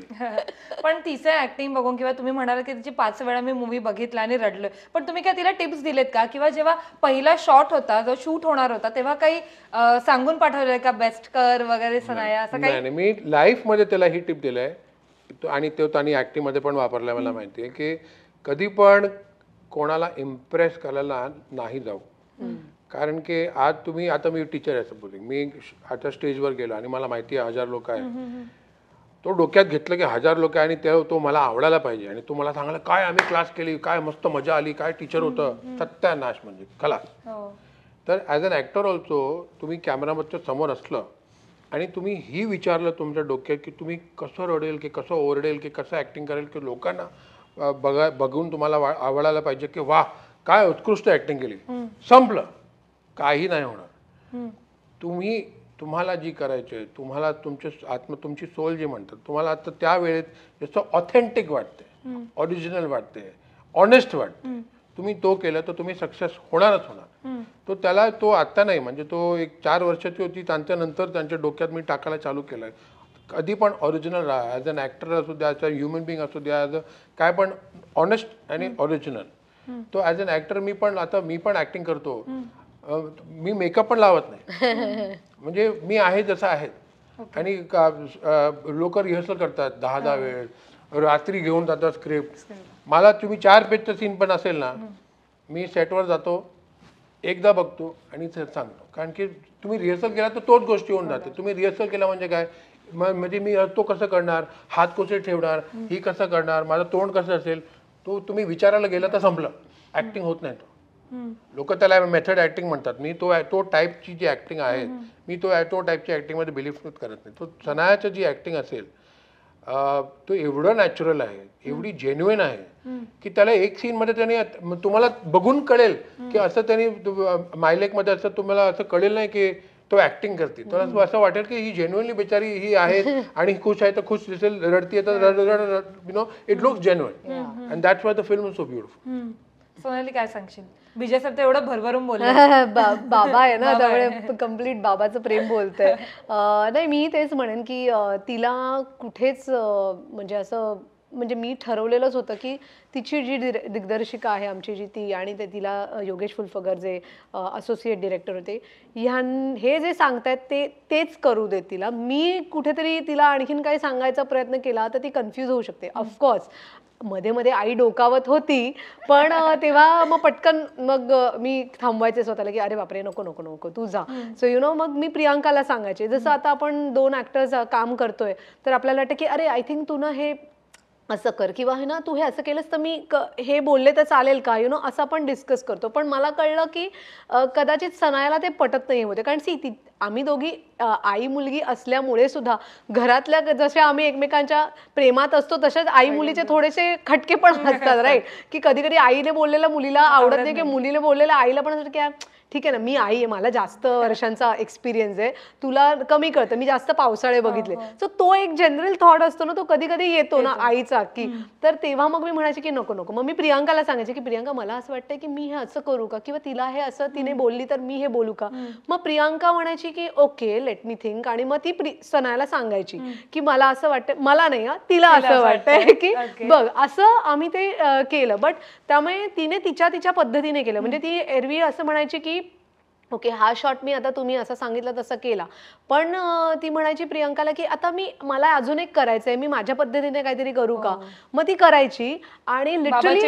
पण तिचं ऍक्टिंग बघून, किंवा तुम्ही म्हणाल की तिची 5 वेळा मी मूवी बघितला आणि रडलोय, पण तुम्ही काय तिला टिप्स दिलेत का? किंवा जेव्हा पहिला शॉट होता, जो शूट होणार होता, तेव्हा काही सांगून पाठवलंय का, बेस्ट कर वगैरे सनाया, असं काही? नाही, मी लाईफ मध्ये त्याला ही टिप दिलाय, आणि तो त्यांनी ऍक्टिंग मध्ये पण वापरलाय. मला माहिती आहे की कधी पण कोणाला इम्प्रेस करायला नाही जाऊ, कारण की आता मी टीचर आहे सपोजिंग, मी आता स्टेजवर गेलो आणि मला माहिती आहे 1000 लोक आहे, तो डोक्यात घेतलं की 1000 लोक आहे आणि तो मला आवडायला पाहिजे, आणि तो मला सांगायला काय आम्ही क्लास केली, काय मस्त मजा आली, काय टीचर होतं, सत्यानाश म्हणजे खलास. तर ॲज अन ॲक्टर ऑल्सो तुम्ही कॅमेराच्या समोर असलं आणि तुम्ही ही विचारलं तुमच्या डोक्यात की तुम्ही कसं रडेल की कसं ओरडेल की कसं ॲक्टिंग करेल की लोकांना बघून तुम्हाला आवडायला पाहिजे की वा काय उत्कृष्ट ॲक्टिंग केली, संपलं. काही नाही होणार. तुम्हाला जी करायची आहे, तुम्हाला तुमची सोल जी म्हणतात, तुम्हाला आता त्या वेळेत जसं ऑथेंटिक वाटते, ओरिजिनल वाटते, ऑनेस्ट वाटते, तुम्ही तो केलं तर तुम्ही सक्सेस होणारच होणार. तो आता नाही, म्हणजे तो एक 4 वर्षाची होती, त्यानंतर त्यांच्या डोक्यात मी टाकायला चालू केलं. कधी पण ओरिजिनल राहा, ॲज अन ॲक्टर असू द्या, ॲज अ ह्युमन बिंग असू द्या, ॲज अ काय पण ऑनेस्ट आणि ओरिजिनल. तो ॲज अन ॲक्टर मी पण ॲक्टिंग करतो. मी मेकअप पण लावत नाही. म्हणजे मी आहे जसं आहे. आणि लोक रिहर्सल करतात 10 वेळ, रात्री घेऊन जातात स्क्रिप्ट. मला तुम्ही 4 पेजचं सीन पण असेल ना, मी सेटवर जातो, एकदा बघतो आणि सांगतो. कारण की तुम्ही रिहर्सल केला तर तोच गोष्टी होऊन जाते. तुम्ही रिहर्सल केला म्हणजे काय, म्हणजे मी तो कसं करणार, हात कसे ठेवणार, ही कसं करणार, माझं तोंड कसं असेल, तो तुम्ही विचारायला गेला तर संपलं. ॲक्टिंग होत नाही. लोक त्याला मेथड ॲक्टिंग म्हणतात. मी तो टाईपची जी ॲक्टिंग आहे, मी तो टाईपची ॲक्टिंगमध्ये बिलीव्ह करत नाही. तो सनायाचं जी ॲक्टिंग असेल, तो एवढं नॅचरल आहे, एवढी जेन्युइन आहे की त्याला एक सीनमध्ये त्याने तुम्हाला बघून कळेल की असं त्यांनी मायलेकमध्ये असं तुम्हाला असं कळेल नाही की तो ॲक्टिंग करते. तर असं वाटेल की ही जेन्युइनली बिचारी ही आहे आणि खुश आहे तर खुश दिसेल, रडतीये तर it looks genuine. And that's why the film is so beautiful. Sonali काय सांगशील? विजय सर तर एवढं भरभरून बोलले. बाबा आहे ना, त्यामुळे कम्प्लीट बाबाचं प्रेम बोलतंय. नाही, मी तेच म्हणेन की तिला कुठेच म्हणजे असं, म्हणजे मी ठरवलेलंच होतं की तिची जी दिग्दर्शिका आहे आमची जी ती, आणि तिला योगेश फुलफगर जे असोसिएट डिरेक्टर होते, हे जे सांगतायत तेच करू देत तिला. मी कुठेतरी तिला आणखीन काही सांगायचा प्रयत्न केला तर ती कन्फ्यूज होऊ शकते. ऑफकोर्स मध्ये मध्ये आई डोकावत होती, पण तेव्हा मग पटकन मग मी थांबवायचे स्वतःला की अरे बापरे, नको नको नको तू जा. सो मग मी प्रियांकाला सांगायचे. जसं आता आपण 2 ॲक्टर्स काम करतोय तर आपल्याला वाटतं की अरे आय थिंक तू ना हे असं कर, किंवा हे ना तू हे असं केलंस तर मी हे बोलले तर चालेल का, असं आपण डिस्कस करतो. पण मला कळलं की कदाचित सनायाला ते पटत नाही होते. कारण आम्ही दोघी आई मुलगी असल्यामुळे सुद्धा घरातल्या जशा आम्ही एकमेकांच्या प्रेमात असतो तशाच आई मुलीचे थोडेसे खटके पण असतात, राईट. की कधी कधी आईने बोललेलं मुलीला आवडत नाही, की मुलीने बोललेलं आईला पण असं की ठीक आहे ना, मी आई आहे, मला जास्त वर्षांचा एक्सपिरियन्स आहे, तुला कमी कळतं, मी जास्त पावसाळे बघितले. सो तो एक जनरल थॉट असतो ना, तो कधी कधी येतो ना आईचा, की तर तेव्हा मग मी म्हणायचे की नको नको. मग मी प्रियांकाला सांगायचे की प्रियांका मला असं वाटतंय की मी हे असं करू का, किंवा तिला हे असं तिने बोलली तर मी हे बोलू का. मग प्रियांका म्हणायची की ओके लेट मी थिंक, आणि मग ती सनायाला सांगायची की मला असं वाटतं, मला नाही तिला असं वाटतंय की बघ, असं आम्ही ते केलं. बट त्यामुळे तिने तिच्या पद्धतीने केलं. म्हणजे ती एरवी असं म्हणायची की ओके हा शॉट मी आता तुम्ही असं सांगितलं तसं केला, पण ती म्हणायची प्रियांकाला की आता मला अजून एक करायचंय, मी माझ्या पद्धतीने काहीतरी करू का. मग ती करायची आणि literally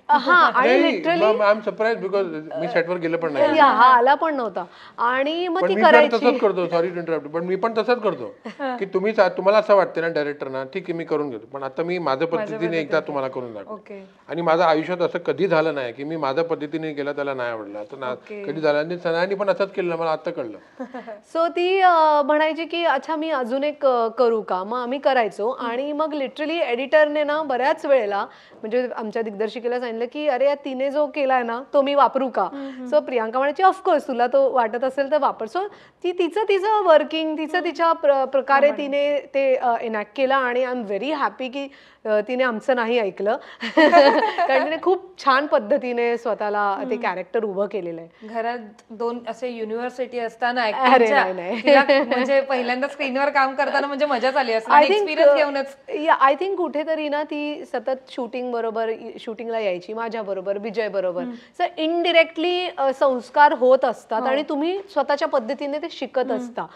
I am surprise because मी सेटवर गेलो पण नाही, हा आला पण नव्हता, आणि मग ती करायची. तसंच करतो, सॉरी टू इंटरप्ट, पण मी पण तसंच करतो की तुम्हाला असं वाटतं ना डायरेक्टरना, ठीक आहे मी करून घेतो, पण आता मी माझ्या पद्धतीने एकदा तुम्हाला करून दाखवतो. आणि माझ्या आयुष्यात असं कधी झालं नाही की मी माझ्या पद्धतीने केलं त्याला नाही आवडलं, असं कधी झालं. आणि सनायाने पण असंच केलं, मला आता कळलं. सो ती म्हणायची की अच्छा मी अजून एक करू का. मग आम्ही करायचो, आणि मग लिटरली एडिटरने ना बऱ्याच वेळेला म्हणजे आमच्या दिग्दर्शिकेला सांगितलं की अरे तिने जो केलाय ना तो मी वापरू का. सो प्रियांका म्हणायची ऑफकोर्स तुला तो वाटत असेल तर वापर. सो ती तिचं वर्किंग तिच्या प्रकारे तिने ते एनॅक्ट केलं, आणि आय एम व्हेरी हॅपी की तिने आमचं नाही ऐकलं कारण तिने खूप छान पद्धतीने स्वतःला ते कॅरेक्टर उभं केलेलं आहे. घरात 2 असे युनिव्हर्सिटी असताना म्हणजे पहिल्यांदा स्क्रीनवर काम करताना म्हणजे मजाच आली असते एक्सपिरियन्स घेऊनच. आय थिंक कुठेतरी ना ती सतत शूटिंगला यायची माझ्या बरोबर, विजय बरोबर. सर इनडिरेक्टली संस्कार होत असतात आणि तुम्ही स्वतःच्या पद्धतीने ते शिकत असता.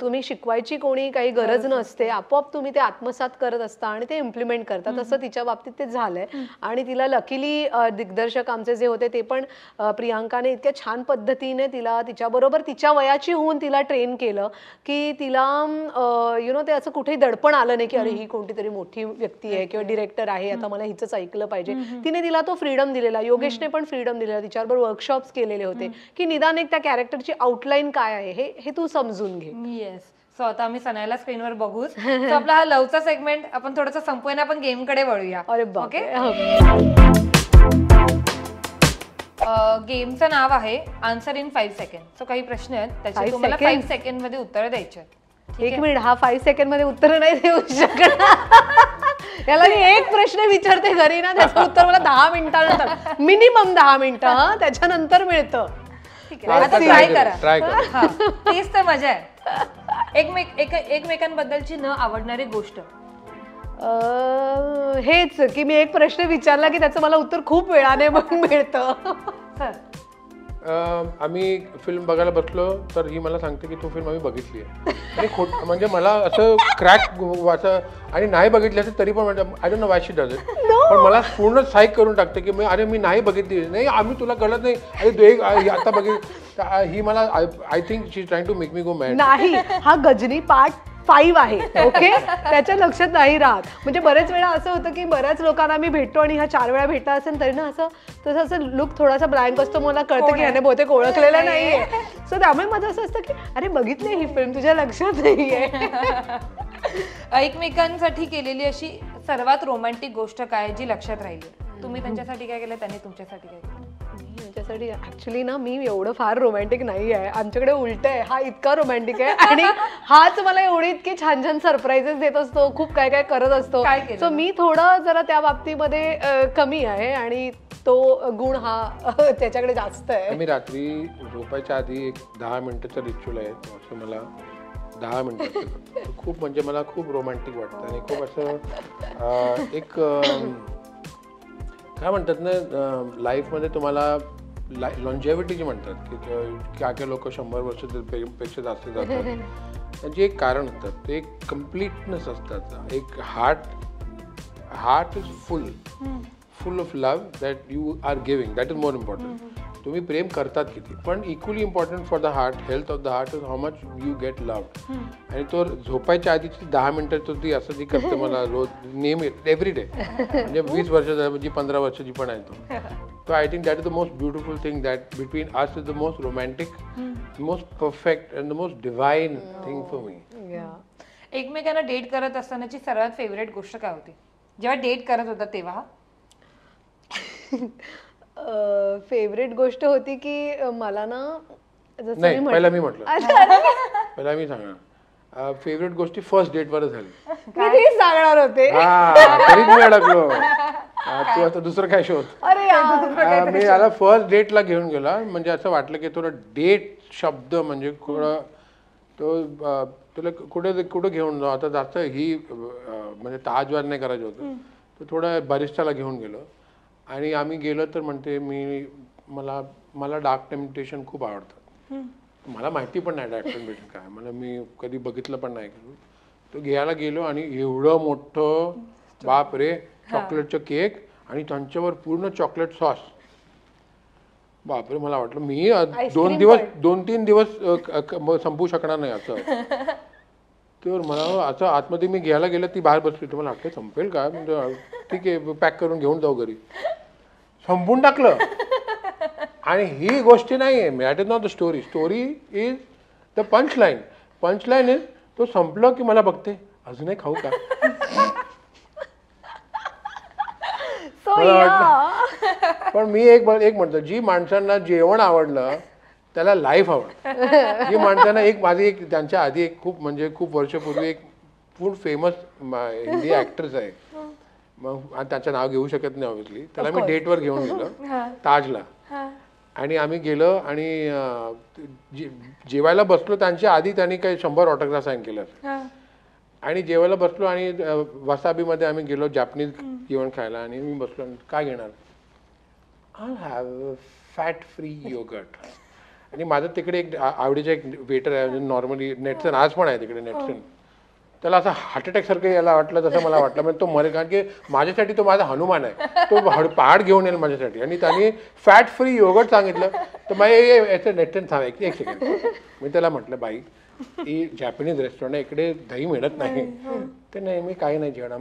तुम्ही शिकवायची कोणी काही गरज नसते, आपोआप तुम्ही ते आत्मसात करत असता आणि ते इम्प्लिमेंट करता. तसं तिच्या बाबतीत ते झालंय, आणि तिला लकीली दिग्दर्शक आमचे जे होते ते पण प्रियांकाने इतक्या छान पद्धतीने तिच्या बरोबर तिच्या वयाची होऊन तिला ट्रेन केलं की तिला ते असं कुठेही दडपण आलं नाही की अरे ही कोणती तरी मोठी व्यक्ती आहे किंवा डिरेक्टर आहे, आता मला हिचंच ऐकलं पाहिजे. तिने तिला तो फ्रीडम दिलेला, योगेशने पण फ्रीडम दिलेला, तिच्याबरोबर वर्कशॉप्स केलेले होते की निदान एक त्या कॅरेक्टरची आउटलाईन काय आहे हे तू समजून घे. येस. सो आता आम्ही सनायला स्क्रीनवर बघूच. सो आपला हा लवचा सेगमेंट आपण थोडासा संपवून आपण गेम कडे वळूया. अरे ओके. बापरे. गेमचं नाव आहे आन्सर इन 5 सेकंड. सो काही प्रश्न आहेत त्याचे 5 तुम्हाला सेकंड? 5 सेकंड मध्ये उत्तर द्यायचे आहेत. एक मिनिट, हा 5 सेकंड मध्ये उत्तर नाही देऊ शकत. याला मी एक प्रश्न विचारते घरी ना, त्याचं उत्तर मला 10 मिनिटानंतर, मिनिमम 10 मिनिटं, त्याच्यानंतर मिळतं. ठीक आहे, आता ट्राय करा. ट्राय करा. हा, तेच तर मजा आहे. एकमेकांबद्दलची न आवडणारी गोष्ट. हेच की मी एक प्रश्न विचारला की त्याचं मला उत्तर खूप वेळाने मिळतं. सर आम्ही फिल्म बघायला बसलो तर ही मला सांगते की तो फिल्म आम्ही बघितली आहे. आणि म्हणजे मला असं क्रॅक वाचा आणि नाही बघितली असेल तरी पण I don't know why she does it. पण मला पूर्ण साईक करून टाकते की मी नाही बघितली. नाही आम्ही तुला कळत नाही, अरे आता बघित ही मला I think she is trying to make me go mad. नाही, हा गजनी पार्ट 5 आहे. ओके, त्याच्या लक्षात नाही राहत. म्हणजे बरेच वेळा असं होतं की बऱ्याच लोकांना मी भेटतो आणि ह्या 4 वेळा भेटला असेल तरी ना असं तसं असं लुक थोडासा ब्लँक असतो. मला कळतं की ह्याने बहुतेक ओळखलेलं नाहीये. सो त्यामुळे माझं असं असतं की अरे बघितली ही फिल्म, तुझ्या लक्षात नाहीये. एकमेकांसाठी केलेली अशी सर्वात रोमॅन्टिक गोष्ट काय जी लक्षात राहिली? तुम्ही त्यांच्यासाठी काय केलं, त्यांनी तुमच्यासाठी काय केलं? त्याच्यासाठी ऍक्च्युली ना मी एवढं फार रोमॅन्टिक नाही आहे. आमच्याकडे उलट आहे, हा इतका रोमॅन्टिक आहे आणि हाच मला एवढी इतकी छान छान सरप्राईजेस देत असतो, खूप काय काय करत असतो. सो मी थोडं जरा त्या बाबतीमध्ये कमी आहे आणि तो गुण हा त्याच्याकडे जास्त आहे. मी रात्री झोपायच्या आधी एक 10 मिनिटाचं रिच्युअल आहे, असं मला 10 मिनिटं खूप म्हणजे मला खूप रोमॅन्टिक वाटतं आणि खूप असं एक काय म्हणतात ना लाईफमध्ये तुम्हाला लॉन्जेव्हिटी जी म्हणतात की काय लोक 100 वर्ष पेक्षा जास्त जातात, त्यांची एक कारण असतात. ते एक कम्प्लीटनेस असतात. एक heart is full of love that you are giving. That is more important. तुम्ही प्रेम करतात किती, पण equally important for the heart, health of the heart is how much you get loved. आणि तो झोपायच्या आधीची 10 मिनिटं तो ती असं जी करते मला रोज नेहमी एव्हरी डे, म्हणजे 20 वर्षाचा म्हणजे 15 वर्षाची पण आहे तो. So I think that is the most beautiful thing that between us is the most romantic, most perfect and the most divine thing for me. एकमेकांना डेट करत असतानाची सर्वात फेवरेट गोष्ट काय होती जेव्हा डेट करत होता तेव्हा? फेवरेट गोष्ट होती की मला ना नाही, पहिला मी म्हटलं, पहिला मी सांगणार फेवरेट गोष्टी फर्स्ट डेट वरच झाली. मी तेच सांगणार होते. तरीच मी अडकलो. तू आता दुसरं काय शोध. अरे मी याला फर्स्ट डेटला घेऊन गेला, म्हणजे असं वाटलं की थोडं डेट शब्द म्हणजे थोडं तो तुला कुठे घेऊन जाऊ आता, जास्त ही म्हणजे ताजवार नाही करायचं होतं, तर थोडं बरिस्टाला घेऊन गेलो आणि आम्ही गेलो तर म्हणते मला डार्क टेम्पटेशन खूप आवडतात. मला माहिती पण नाही डार्क टेम्पटेशन काय, मला मी कधी बघितलं पण नाही. तो घ्यायला गेलो आणि एवढं मोठं बाप रे चॉकलेटचं केक आणि त्यांच्यावर पूर्ण चॉकलेट सॉस. बापरे, मला वाटलं मी 2-3 दिवस संपू शकणार नाही असं. तर मला असं आतमध्ये मी घ्यायला गेलं, ती बाहेर बसली, तर मला वाटतं संपेल का, म्हणजे ठीक आहे पॅक करून घेऊन जाऊ घरी. संपून टाकलं. आणि ही गोष्ट नाही आहे, that is not the story. Story is the punchline. Punchline is तो संपलं की मला बघते अजूनही खाऊ का. पण मी एक म्हणतो, जी माणसांना जेवण आवडलं त्याला लाईफ आवडतं. जी माणसांना माझी त्यांच्या आधी एक खूप वर्षापूर्वी एक खूप फेमस हिंदी ऍक्ट्रेस आहे, मग त्याचं नाव घेऊ शकत नाही ऑब्व्हियसली, त्याला मी डेटवर घेऊन गेलो ताजला. आणि आम्ही गेलो आणि जेवायला बसलो. त्यांच्या आधी त्यांनी काही 100 ऑटोग्राफ साईन केलं आणि जेवायला बसलो आणि वसाबीमध्ये आम्ही गेलो जॅपनीज जेवण खायला. आणि मी बसलो, काय घेणार, I have fat free yoghurt. आणि माझं तिकडे एक आवडीचं एक वेटर आहे, नॉर्मली नेटसन, आज पण आहे तिकडे नेटसन. त्याला असं हार्ट अटॅक सारखं यायला वाटलं तसं मला वाटलं. म्हणजे तो मरेल, कारण की माझ्यासाठी तो माझा हनुमान आहे. तो पहाड घेऊन येईल माझ्यासाठी. आणि त्याने फॅट फ्री योगर्ट सांगितलं. तर मग याचं नेटन थांब एक सेकंड. मी त्याला म्हटलं बाई ही जॅपनीज रेस्टॉरंट इकडे दही मिळत नाही. ते नाही मी काही नाही जेवण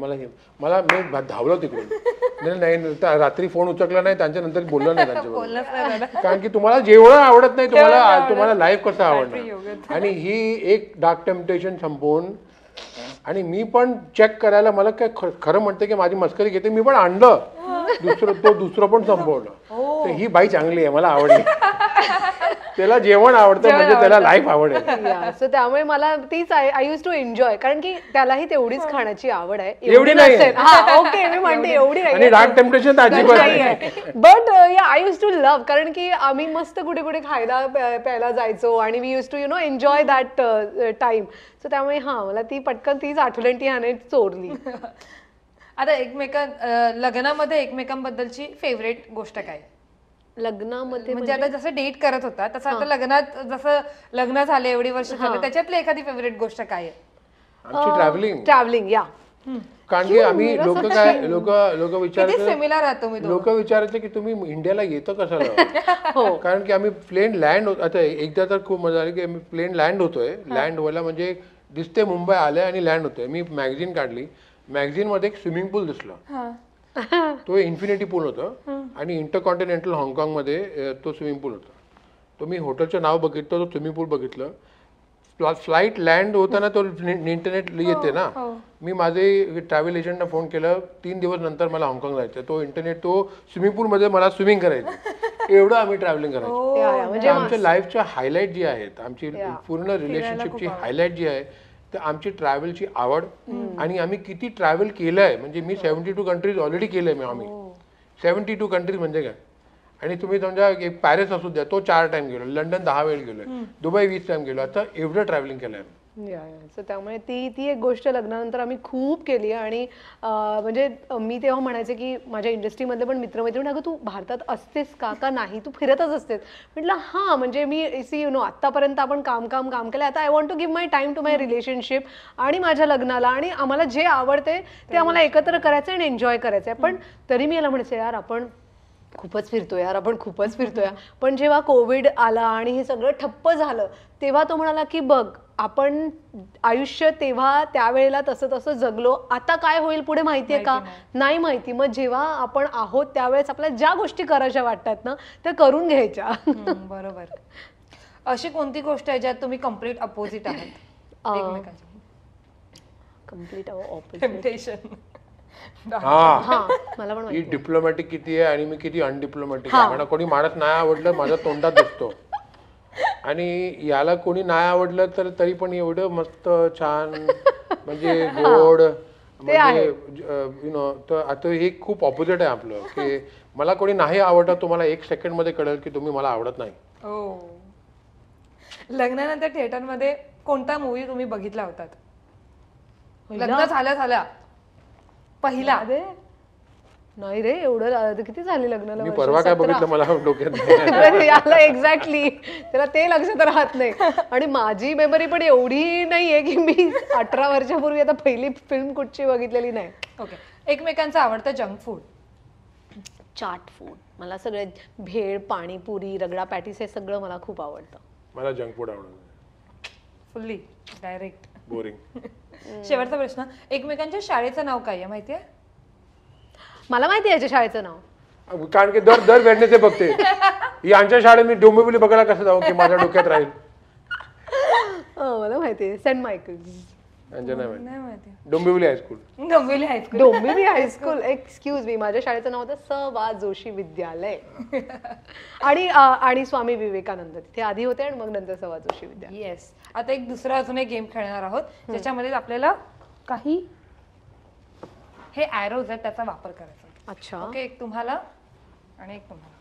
मला मी धावलो तिकडून. नाही रात्री फोन उचकला नाही, त्यांच्यानंतर बोललो नाही त्यांच्याबरोबर. कारण की तुम्हाला जेवण आवडत नाही, तुम्हाला लाईफ कसं आवडणार. आणि ही एक डार्क टेम्पटेशन संपवून, आणि मी पण चेक करायला, मला काय खरं म्हणते की माझी मस्करी घेते, मी पण आणलं दुसरं पण संपवलं. तर ही बाई चांगली आहे, मला आवडली. त्याला जेवण आवडतं म्हणजे त्याला लाईफ आवडेल. सो त्यामुळे मला तीच आय यूज टू एन्जॉय, कारण की त्यालाही तेवढीच खाण्याची आवड आहे. एवढी नाही. ओके मी म्हणते एवढी आणि डार्क टेम्पटेशन अजिबात नाही. But I use to love, कारण की आम्ही मस्त कुठे कुठे खायला प्यायला जायचो आणि we use to enjoy that time. So त्यामुळे मला ती पटकन तीच आठवण ती ह्याने चोरली. आता लग्नामध्ये एकमेकांबद्दलची फेवरेट गोष्ट काय? लग्नामध्ये म्हणजे आता जसं डेट करत होता तसं आता लग्नात, जसं लग्न झाले एवढी वर्ष झाले, त्याच्यातली एखादी फेवरेट गोष्ट काय आहे? आमची ट्रॅव्हलिंग. या कारण की आम्ही लोक विचारायचे की तुम्ही इंडियाला येतं कशाला. कारण की आम्ही प्लेन लँड, आता एकदा तर खूप मजा आली की आम्ही प्लेन लँड होतोय. लँड व्हायला म्हणजे दिसते मुंबई आले आणि लँड होतोय. मी मॅगझिन काढली, मॅगझिन मध्ये एक स्विमिंग पूल दिसला. तो इन्फिनिटी पूल होता आणि इंटरकॉन्टिनेंटल हाँगकाँग मध्ये तो स्विमिंग पूल होता. तो मी हॉटेलचं नाव बघितलं, तो स्विमिंग पूल बघितलं. फ्लाईट लँड होताना तो इंटरनेट येते ना. मी माझे ट्रॅव्हल एजंटना फोन केलं, 3 दिवस नंतर मला हाँगकाँग जायचं. तो इंटरनेट, तो स्विमिंग पूल मध्ये मला स्विमिंग करायचं. एवढं आम्ही ट्रॅव्हलिंग करायचो. म्हणजे आमच्या लाईफच्या हायलाईट जी आहेत, आमची पूर्ण रिलेशनशिपची हायलाईट जी आहे, तर आमची ट्रॅव्हलची आवड. आणि आम्ही किती ट्रॅव्हल केलंय, म्हणजे मी 72 कंट्रीज ऑलरेडी केलंय. आम्ही 72 कंट्रीज म्हणजे काय. आणि तुम्ही समजा एक पॅरिस असू द्या, तो 4 टाइम गेलो, लंडन 10 वेळ गेलोय, दुबई 20 टाइम गेलो. आता एवढं ट्रॅव्हलिंग केलंय. सो त्यामुळे ती एक गोष्ट लग्नानंतर आम्ही खूप केली. आणि म्हणजे मी तेव्हा म्हणायचे की माझ्या इंडस्ट्रीमधले पण मित्रमैत्रिणी, अगं तू भारतात असतेस का नाही, तू फिरतच असतेस. म्हटलं म्हणजे मी आतापर्यंत आपण काम केलं, आता I want to give my time to my relationship आणि माझ्या लग्नाला, आणि आम्हाला जे आवडते ते आम्हाला एकत्र करायचं आणि एन्जॉय करायचंय. पण तरी मी याला म्हणायचे यार आपण खूपच फिरतोय. पण जेव्हा कोविड आला आणि हे सगळं ठप्प झालं, तेव्हा तो म्हणाला की बघ आपण आयुष्य तेव्हा त्यावेळेला तसं जगलो, आता काय होईल पुढे माहितीये का, नाही माहिती. मग जेव्हा आपण आहोत त्यावेळेस आपल्याला ज्या गोष्टी करायच्या वाटतात ना त्या करून घ्यायच्या. बरोबर. अशी कोणती गोष्ट आहे ज्यात तुम्ही कम्प्लीट अपोजिट आहात एकमेकांच्या? Complete opposite. टेम्पटेशन. मला पण डिप्लोमॅटिक किती आहे आणि मी किती अनडिप्लोमॅटिक आहे. मला कोणी माणूस नाही आवडलं माझ्या तोंडात दिसतो, आणि याला कोणी नाही आवडलं तर तरी पण एवढं मस्त छान म्हणजे गोड, म्हणजे तर आता हे खूप ऑपोजिट आहे आपलं. की मला कोणी नाही आवडलं, तुम्हाला 1 सेकंड मध्ये कळेल की तुम्ही मला आवडत नाही. लग्नानंतर थिएटर मध्ये कोणता मूवी तुम्ही बघितला होता? लग्न झाल्या पहिला? नाही रे, एवढं किती झाले लग्नाला? मी परवा काय बघितलं मला डोक्यात याला एक्झॅक्टली त्याला ते लक्षात राहत नाही. आणि माझी मेमरी पण एवढी नाहीये की मी 18 वर्षापूर्वी आता पहिली फिल्म कुठची बघितलेली नाही. ओके. एकमेकांचं आवडतं जंक फूड? चाट फूड. मला सगळे भेळ, पाणीपुरी, रगडा पॅटीस हे सगळं मला खूप आवडतं. मला जंक फूड आवडतं. Fully direct boring. शेवटचा प्रश्न, एकमेकांच्या शाळेचं नाव काय आहे माहितीये? मला माहिती आहे याच्या शाळेचं नाव, कारण की दर वेडनेसडे बघते. यांच्या शाळेत मी डोंबिवली बघायला कसं जाऊ की माझ्या डोक्यात राहील. मला माहिती आहे, सेंट मायकल्स. नाही माहिती. Dombivli high school. Dombivli high school. Excuse me, माझ्या शाळेचं नाव होतं स.वा. जोशी विद्यालय. आणि स्वामी विवेकानंद तिथे आधी होते आणि मग नंतर स.वा. जोशी विद्यालय. येस. आता एक दुसरा अजून एक गेम खेळणार आहोत ज्याच्यामध्ये आपल्याला काही हे ॲरोज आहेत त्याचा वापर करायचा. अच्छा. ओके. एक तुम्हाला आणि एक तुम्हाला.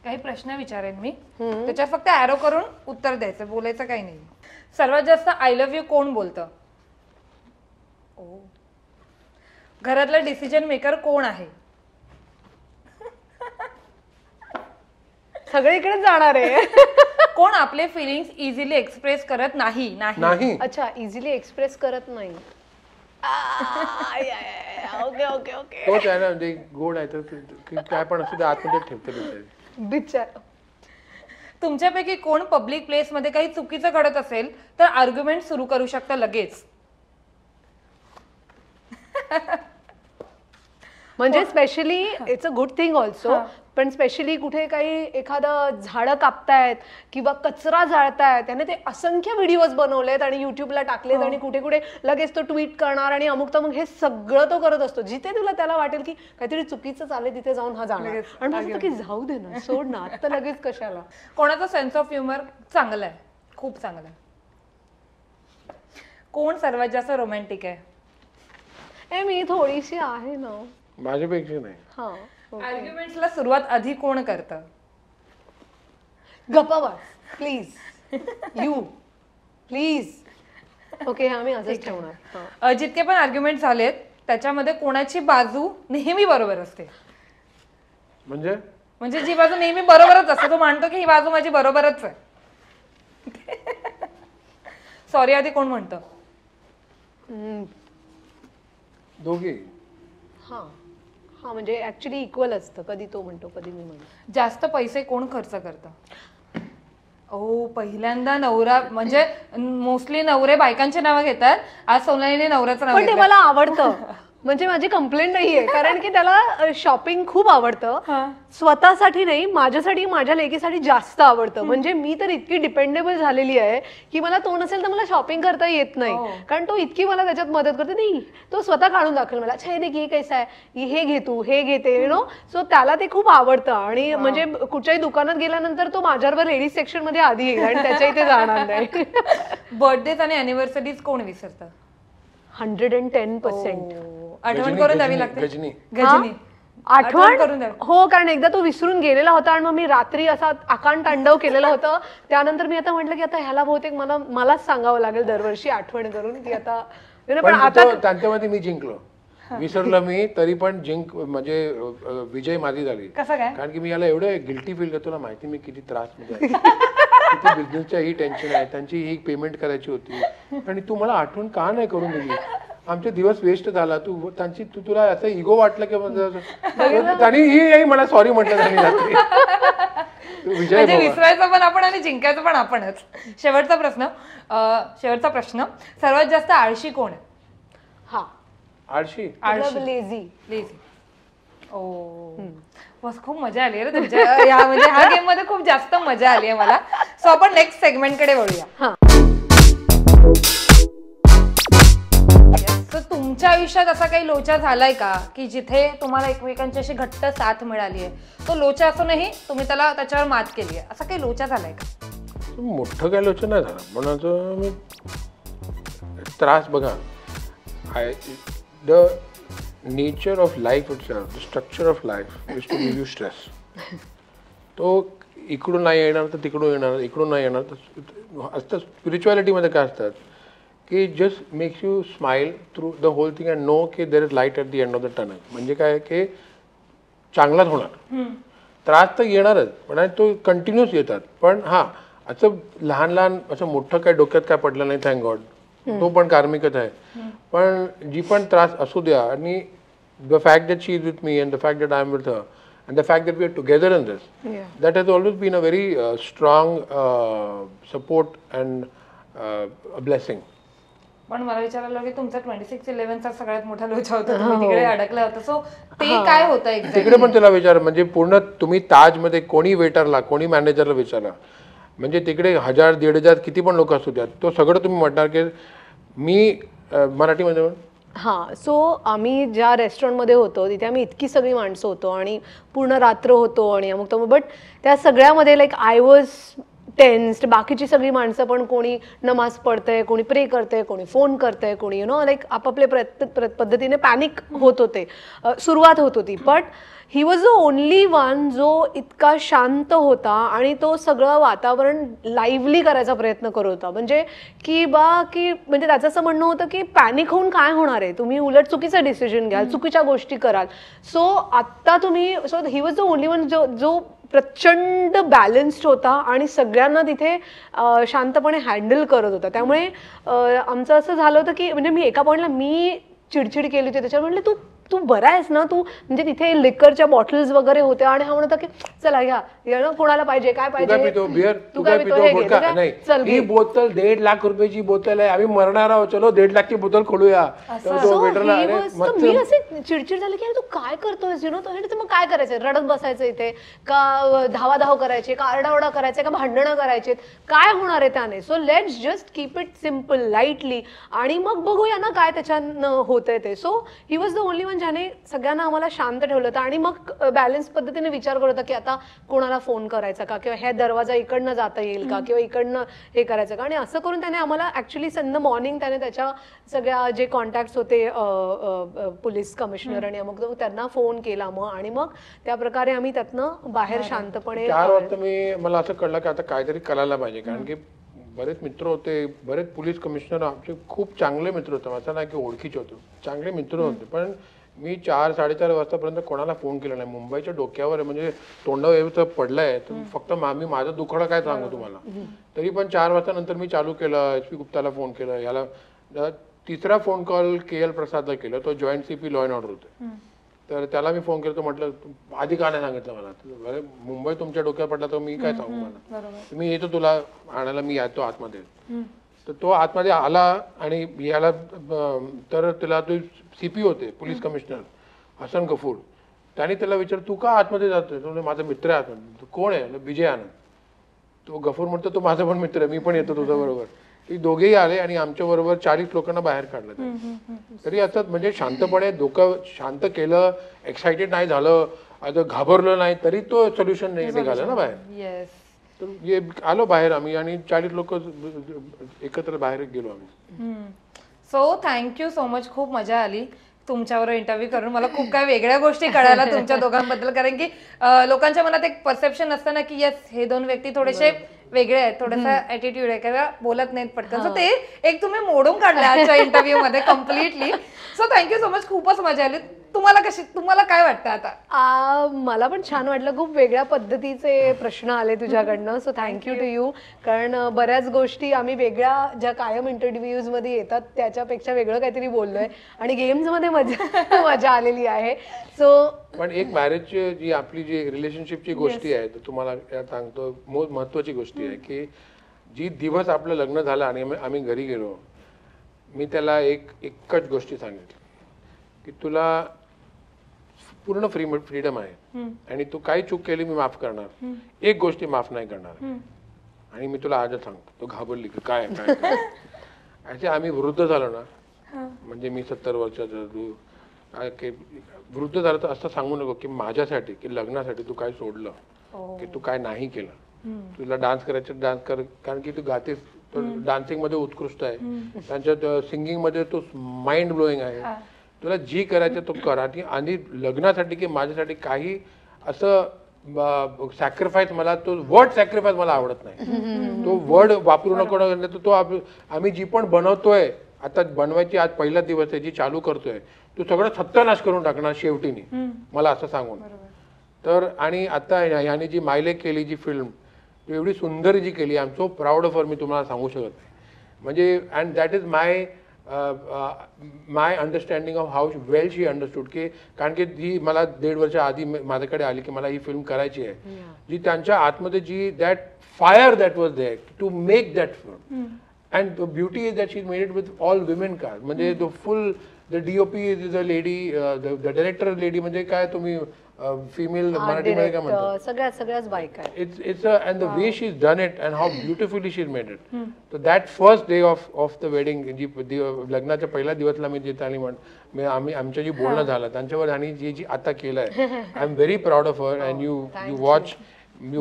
काही प्रश्न विचारेन मी, त्याच्यात फक्त ॲरो करून उत्तर द्यायचं, बोलायचं काही नाही. सर्वात जास्त आय लव्ह यू कोण बोलतं? घरातला डिसिजन मेकर कोण आहे? सगळीकडे जाणार आहे. कोण आपले फिलिंग्स इझिली एक्सप्रेस करत नाही? नाही. अच्छा, इझिली एक्सप्रेस करत नाही. Okay okay okay. तोच आहे ना, म्हणजे गोड आहे तर काय पण असू दे आतमध्ये ठेवते बिचारी. बिचार. तुमच्यापैकी कोण पब्लिक प्लेस मध्ये काही चुकीचं घडत असेल तर आर्ग्युमेंट सुरू करू शकता लगेच? म्हणजे specially it's a good thing also, पण स्पेशली कुठे काही एखादं झाडं कापतायत किंवा कचरा जाळतायत, त्याने ते असंख्य व्हिडिओज बनवलेत आणि युट्यूबला टाकलेत आणि कुठे कुठे लगेच तो ट्विट करणार आणि अमुक तर मग हे सगळं तो करत असतो. जिथे तुला त्याला वाटेल की काहीतरी चुकीचं चाललंय तिथे जाऊन हा जाणार आणि म्हणतो की जाऊ दे ना, सोड ना, आता लगेच कशाला. कोणाचा सेन्स ऑफ ह्युमर चांगला आहे, खूप चांगला आहे? कोण सर्वात जास्त रोमॅन्टिक आहे? मी थोडीशी आहे ना. माझ्यापेक्षा नाही. हा. आर्ग्युमेंट्सला सुरुवात आधी कोण करतं? गप्पा बस प्लीज, यू प्लीज. ओके, आम्ही असंच ठेवणार. जितके पण आर्ग्युमेंट झालेत त्याच्यामध्ये कोणाची बाजू नेहमी बरोबर असते? म्हणजे जी बाजू नेहमी बरोबरच असते, तो मानतो की ही बाजू माझी बरोबरच आहे. सॉरी आधी कोण म्हणतं? दोघे. हा हा, म्हणजे ऍक्च्युली इक्वल असतं, कधी तो म्हणतो कधी मी म्हणतो. जास्त पैसे कोण खर्च करतं? ओ, पहिल्यांदा नवरा, म्हणजे मोस्टली नवरे बायकांची नावं घेतात. आज सोनालीने नवऱ्याचं नाव पण ते मला आवडतं, म्हणजे माझी कंप्लेंट नाहीये, कारण की त्याला शॉपिंग खूप आवडतं. स्वतःसाठी नाही, माझ्यासाठी, माझ्या लेकीसाठी जास्त आवडतं. म्हणजे मी तर इतकी डिपेंडेबल झालेली आहे की मला तो नसेल तर मला शॉपिंग करता येत नाही, कारण तो इतकी मला त्याच्यात मदत करते. नाही, तो स्वतः काढून दाखवेल मला, अच्छा हे हे कैसा आहे, हे घे तू, हे घेते, यु नो. सो त्याला ते खूप आवडतं आणि म्हणजे कुठच्याही दुकानात गेल्यानंतर तो माझ्याबरोबर लेडीज सेक्शन मध्ये आधी येईल आणि त्याच्या इथे जाणार नाही. बर्थडेज आणि अॅनिव्हर्सरीज कोण विसरतं? 110%. आठवण करून द्यावी लागते. गजनी. गजनी आठवण करून द्यावी. हो, कारण एकदा तो विसरून गेलेला होता आणि मग मी रात्री असा आकांड तांडव केलेलं होतं. त्यानंतर मी आता म्हटलं की आता ह्याला बहुतेक मलाच सांगावं लागेल दरवर्षी आठवण करून की आता. पण आता त्यांच्यामध्ये मी जिंकलो. विसरलं मी तरी पण म्हणजे विजय माझी झाली. कसं काय? कारण की मी याला एवढं गिल्टी फील करतो. तुला माहिती मी किती त्रास मध्ये किती बिझनेसच्या ही टेन्शन आहे, त्यांची ही पेमेंट करायची होती आणि तू मला आठवण का नाही करून दिली. आमचे दिवस वेस्ट झाला. तुला असं इगो वाटलं की त्यांनी ही मला सॉरी म्हटलं त्यांनी रात्री. विजय म्हणजे विसरायचं पण आपण आणि जिंकायचं पण आपणच. शेवटचा प्रश्न, सर्वात जास्त आळशी कोण आहे? हा, आळशी. लेझी. ओ, बस खूप मजा आली रे तुमच्या म्हणजे ह्या गेम मध्ये खूप जास्त मजा आली आहे मला. सो आपण नेक्स्ट सेगमेंट कडे वळूया. तर तुमच्या आयुष्यात असा काही लोचा झालाय का की जिथे तुम्हाला एकमेकांची अशी घट्ट साथ मिळाली आहे? तो लोचा असूनही तुम्ही त्याच्यावर मात केली आहे, असा काही लोचा झालाय का? मोठं काय लोचा नाही झाला, पण त्रास बघा. The nature of life itself, the structure of life is to give you stress. तो इकडून नाही येणार तर तिकडून येणार, इकडून नाही येणार तर असतं. स्पिरिच्युअलिटीमध्ये काय असतात की just makes you smile through the whole thing and know की there is light at the end of the tunnel. म्हणजे काय की चांगलाच होणार. त्रास तर येणारच, पण तो कंटिन्यूस येतात. पण हां, असं लहान लहान असं मोठं काय डोक्यात काय पडलं नाही, थँक गॉड. तो पण कार्मिकच आहे. पण जी पण त्रास असू द्या, आणि the fact that she is with me and the fact that I am with her and the fact that we are together in this, that has always been a very strong support and a blessing. पण मला विचारायला की तुमचा 26/11चा सगळ्यात मोठा लोचा होता, तुम्ही तिकडे अडकला होता. सो ते काय होतं एक्झॅक्टली? तिकडे पण त्याला विचार, म्हणजे पूर्ण तुम्ही ताजमध्ये कोणी वेटरला, कोणी मॅनेजरला विचारा, म्हणजे तिकडे 1000-1500 किती पण लोक असू द्या, तो सगळं तुम्ही म्हणणार की मी मराठीमध्ये. हां, सो आम्ही ज्या रेस्टॉरंटमध्ये होतो तिथे आम्ही इतकी सगळी माणसं होतो आणि पूर्ण रात्र होतो आणि अमुक तमुक. बट त्या सगळ्यामध्ये लाईक आय वॉज टेन्स्ड. बाकीची सगळी माणसं पण कोणी नमाज पडतंय, कोणी प्रे करतंय, कोणी फोन करतंय, कोणी लाईक आपापल्या पद्धतीने पॅनिक होत होते. सुरुवात होत होती. But he was the only one जो इतका शांत होता आणि तो सगळं वातावरण लाईव्हली करायचा प्रयत्न करत होता. म्हणजे की म्हणजे त्याचं असं म्हणणं होतं की पॅनिक होऊन काय होणार आहे, तुम्ही उलट चुकीचं डिसिजन घ्याल, चुकीच्या गोष्टी कराल. सो आत्ता so he was the only one जो प्रचंड बॅलन्स्ड होता आणि सगळ्यांना तिथे शांतपणे हँडल करत होता. त्यामुळे आमचं असं झालं होतं की म्हणजे मी एका पॉईंटला चिडचिड केली होती त्याच्यावर. म्हणले तू बरा आहेस ना, तू म्हणजे तिथे लिकरच्या बॉटल्स वगैरे होत्या आणि हा म्हणत की चला घ्या कोणाला पाहिजे काय पाहिजे, बिअर तू काय पितो हे घे, नाही चल ही बोतल 1.5 लाख रुपयाची बोतल आहे, आम्ही मरणार आहोत, चलो 1.5 लाखची बोतल खोलूया. मी असे चिडचिड झाली की तू काय करतोयस मग काय करायचं, रडत बसायचं इथे का धावाधाव करायचे का आरडाओरडा करायचे का भांडणं करायचे, काय होणार आहे त्याने. So let's just keep it simple lightly आणि मग बघूया ना काय त्याच्यानं होतंय ते. So he was the only one ज्याने सगळ्यांना आम्हाला शांत ठेवलं होतं. आणि मग बॅलन्स पद्धतीने विचार करत होता की आता कोणाला फोन करायचा का, किंवा ह्या दरवाजा इकडनं जाता येईल का, किंवा इकडनं हे करायचं का. आणि असं करून त्याने आम्हाला ऍक्च्युली इन द मॉर्निंग त्याने त्याच्या सगळ्या जे कॉन्टॅक्ट होते पोलीस कमिशनर आणि मग त्यांना फोन केला मग, आणि मग त्या प्रकारे आम्ही त्यातनं बाहेर शांतपणे 4 वाजता मला असं कळलं की आता काहीतरी करायला पाहिजे. कारण की बरेच मित्र होते, बरेच पोलीस कमिशनर आमचे खूप चांगले मित्र होते, असं नाही की ओळखीचे होते, चांगले मित्र होते. पण मी 4-4:30 वाजतापर्यंत कोणाला फोन केला नाही. मुंबईच्या डोक्यावर म्हणजे तोंडावर पडलंय, फक्त मी माझं दुखणं काय सांगू तुम्हाला. तरी पण 4 वाजता नंतर मी चालू केलं, SP गुप्ताला फोन केलं, याला. तिसरा फोन कॉल KL प्रसादला केला, तो joint CP law and order होते. तर त्याला मी फोन केला, तो म्हटलं आधी का नाही सांगितलं मला, मुंबई तुमच्या डोक्यात पडला तर मी काय सांगू मला, मी येतो तुला आणायला, मी येतो आतमध्ये. तर तो आतमध्ये आला आणि याला तर त्याला तो CP होते पोलीस कमिशनर हसन गफूर, त्याने त्याला विचार तू का आतमध्ये जातोय, तो माझा मित्र आहे आतमध्ये. कोण आहे, विजय आनंद. तो गफूर म्हणतो तो माझा पण मित्र आहे, मी पण येतो तुझ्या बरोबर. ते दोघेही आले आणि आमच्या बरोबर 40 लोकांना बाहेर काढलं. तरी असं म्हणजे शांतपणे डोकं शांत केलं, एक्साइटेड नाही झालं, आता घाबरलं नाही, तरी तो सोल्युशन नाही निघालं ना बाहेर. तर आलो बाहेर आम्ही आणि 40 लोक एकत्र बाहेर गेलो आम्ही. सो थँक्यू सो मच, खूप मजा आली तुमच्यावर इंटरव्ह्यू करून. मला खूप काही वेगळ्या गोष्टी कळायला तुमच्या दोघांबद्दल, कारण की लोकांच्या मनात एक परसेप्शन असतं ना की यस हे दोन व्यक्ती थोडेसे वेगळे आहेत, थोडासा ऍटिट्यूड आहे किंवा बोलत नाहीत पटकन. सो ते एक तुम्ही मोडून काढलं आजच्या इंटरव्ह्यू मध्ये completely. So thank you so much, खूपच मजा आली. तुम्हाला काय वाटतं आता? मला पण छान वाटलं, खूप वेगळ्या पद्धतीचे प्रश्न आले तुझ्याकडनं. So thank you to you. कारण बऱ्याच गोष्टी आम्ही वेगळ्या ज्या कायम इंटरव्ह्यूज मध्ये येतात त्याच्यापेक्षा वेगळं काहीतरी बोललोय आणि गेम्स मध्ये मजा आलेली आहे. सो पण एक मॅरेजची जी आपली जी रिलेशनशिपची गोष्टी आहे तर तुम्हाला सांगतो महत्वाची गोष्टी आहे की जी दिवस आपलं लग्न झालं आणि आम्ही घरी गेलो, मी त्याला एकच गोष्टी सांगितली की तुला पूर्ण फ्रीडम आहे आणि तू काही चूक केली मी माफ करणार, एक गोष्टी माफ नाही करणार. आणि मी तुला आजच सांगतो. तो घाबरली की काय असे आम्ही वृद्ध झालो ना, म्हणजे मी 70 वर्षाचा, तू वृद्ध झालं तर असं सांगू नको की माझ्यासाठी की लग्नासाठी तू काय सोडलं, की तू काय नाही केलं. तुला डान्स करायचं डान्स कर, कारण की तू गातेस, डान्सिंग मध्ये उत्कृष्ट आहे, त्यांच्यात सिंगिंग मध्ये तो माइंड ब्लोईंग आहे, तुला जी करायचं तो कर. आणि लग्नासाठी की माझ्यासाठी काही असं सॅक्रिफाईस, मला तो वर्ड सॅक्रिफाईस मला आवडत नाही, तो वर्ड वापरू नको. तो आम्ही जी पण बनवतोय आता, बनवायची आज पहिला दिवस आहे, जी चालू करतोय, तो सगळं सत्यानाश करून टाकणार शेवटीने, मला असं सांगून. तर आणि आता ह्याने जी मायलेक केली, जी फिल्म एवढी सुंदर जी केली, I am so proud of her, मी तुम्हाला सांगू शकत नाही. म्हणजे and that is my understanding of how well she understood. की कारण की ती मला 1.5 वर्ष आधी माझ्याकडे आली की मला ही फिल्म करायची आहे, जी त्यांच्या आतमध्ये जी that fire that was there to make that film. And beauty is that she made it with all women cast. म्हणजे the full the DOP is a lady, the director lady, म्हणजे काय तुम्ही फिमेल मराठीमध्ये काय म्हणतो, सगळ्याच बायका आहेत. It's and the way she's done it and how beautifully she's made it. So that first day of the wedding, जी लग्नाच्या पहिल्या दिवसला मी जे त्याने आमच्या जी बोलणं झालं त्यांच्यावर आणि जी आता केलंय, I am very proud of her. And you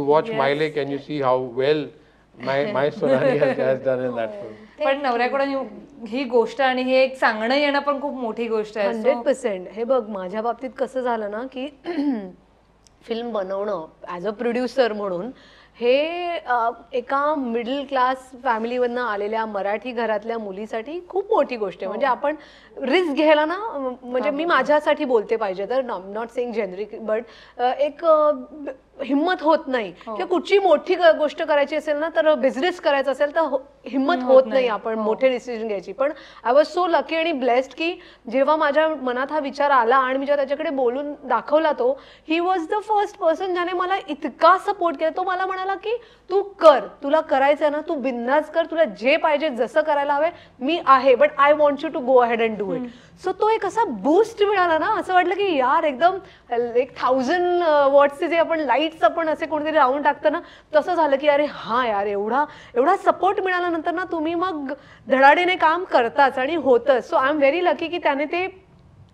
watch Mailek and you see how well my Sonali has done in that film. पण नवऱ्याकडून ही गोष्ट आणि हे एक सांगणं येणं पण खूप मोठी गोष्ट आहे. 100%. हे बघ, माझ्या बाबतीत कसं झालं ना की फिल्म बनवणं ॲज अ प्रोड्युसर म्हणून हे एका मिडल क्लास फॅमिलीमधनं आलेल्या मराठी घरातल्या मुलीसाठी खूप मोठी गोष्ट आहे. म्हणजे आपण रिस्क घ्यायला ना, म्हणजे मी माझ्यासाठी बोलते पाहिजे तर, नॉट सेइंग जेनरिक, बट एक हिम्मत होत नाही किंवा कुठची मोठी गोष्ट करायची असेल ना, तर बिझनेस करायचा असेल तर हिम्मत होत नाही आपण मोठे डिसिजन घ्यायची. पण आय वॉज सो लकी आणि ब्लेस्ड की जेव्हा माझ्या मनात हा विचार आला आणि मी जेव्हा त्याच्याकडे बोलून दाखवला, तो he was the first person ज्याने मला इतका सपोर्ट केला. तो मला म्हणाला की तू कर, तुला करायचं ना, तू बिंदास कर, तुला जे पाहिजे जसं करायला हवंय मी आहे, but I want you to go ahead and do it. So तो एक असा बूस्ट मिळाला ना, असं वाटलं की यार एकदम 1000 वॉट्सचे जे आपण लाईट्स आपण असे कोणीतरी लावून टाकतं ना, तसं झालं की अरे हा यार एवढा सपोर्ट मिळाल्यानंतर ना तुम्ही मग धडाडीने काम करताच आणि होतच. So I am very lucky की त्याने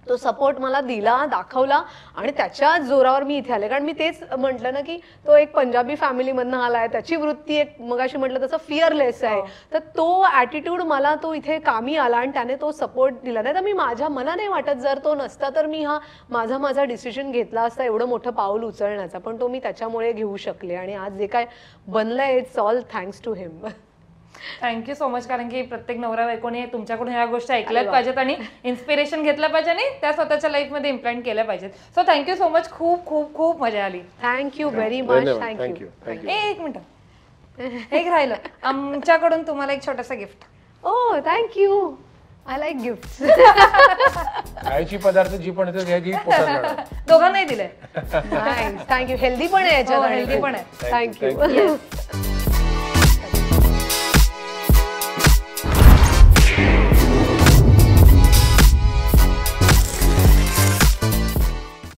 तो सपोर्ट मला दिला, दाखवला आणि त्याच्या जोरावर मी इथे आले. कारण मी तेच म्हटलं ना की तो एक पंजाबी फॅमिलीमधनं आलाय, त्याची वृत्ती एक मगाशी म्हटलं तसं फिअरलेस आहे. तर तो ॲटिट्यूड मला तो इथे कामी आला आणि त्याने तो सपोर्ट दिला. नाही तर मला नाही वाटत जर तो नसता तर मी माझा डिसिजन घेतला असता एवढं मोठं पाऊल उचलण्याचा. पण तो मी त्याच्यामुळे घेऊ शकले आणि आज जे काय बनलंय it's all thanks to him. Thank you so much. कारण की प्रत्येक नवरा बायकोने तुमच्याकडून ह्या गोष्टी ऐकल्याच पाहिजेत आणि इन्स्पिरेशन घेतलं पाहिजे आणि त्या स्वतःच्या लाईफमध्ये इम्प्लिमेंट केल्या पाहिजेत. So thank you so much. खूप खूप खूप मजा आली. Thank you very much. थँक्यू. एक मिनिट, एक राहिलं. आमच्याकडून तुम्हाला एक छोटंसं gift. Oh thank you. I like gift. खायची पदार्थ जी पण घ्यायची दोघांनाही दिलंय. थँक्यू. हेल्दी पण आहे याच्यात. हेल्दी पण आहे. थँक्यू.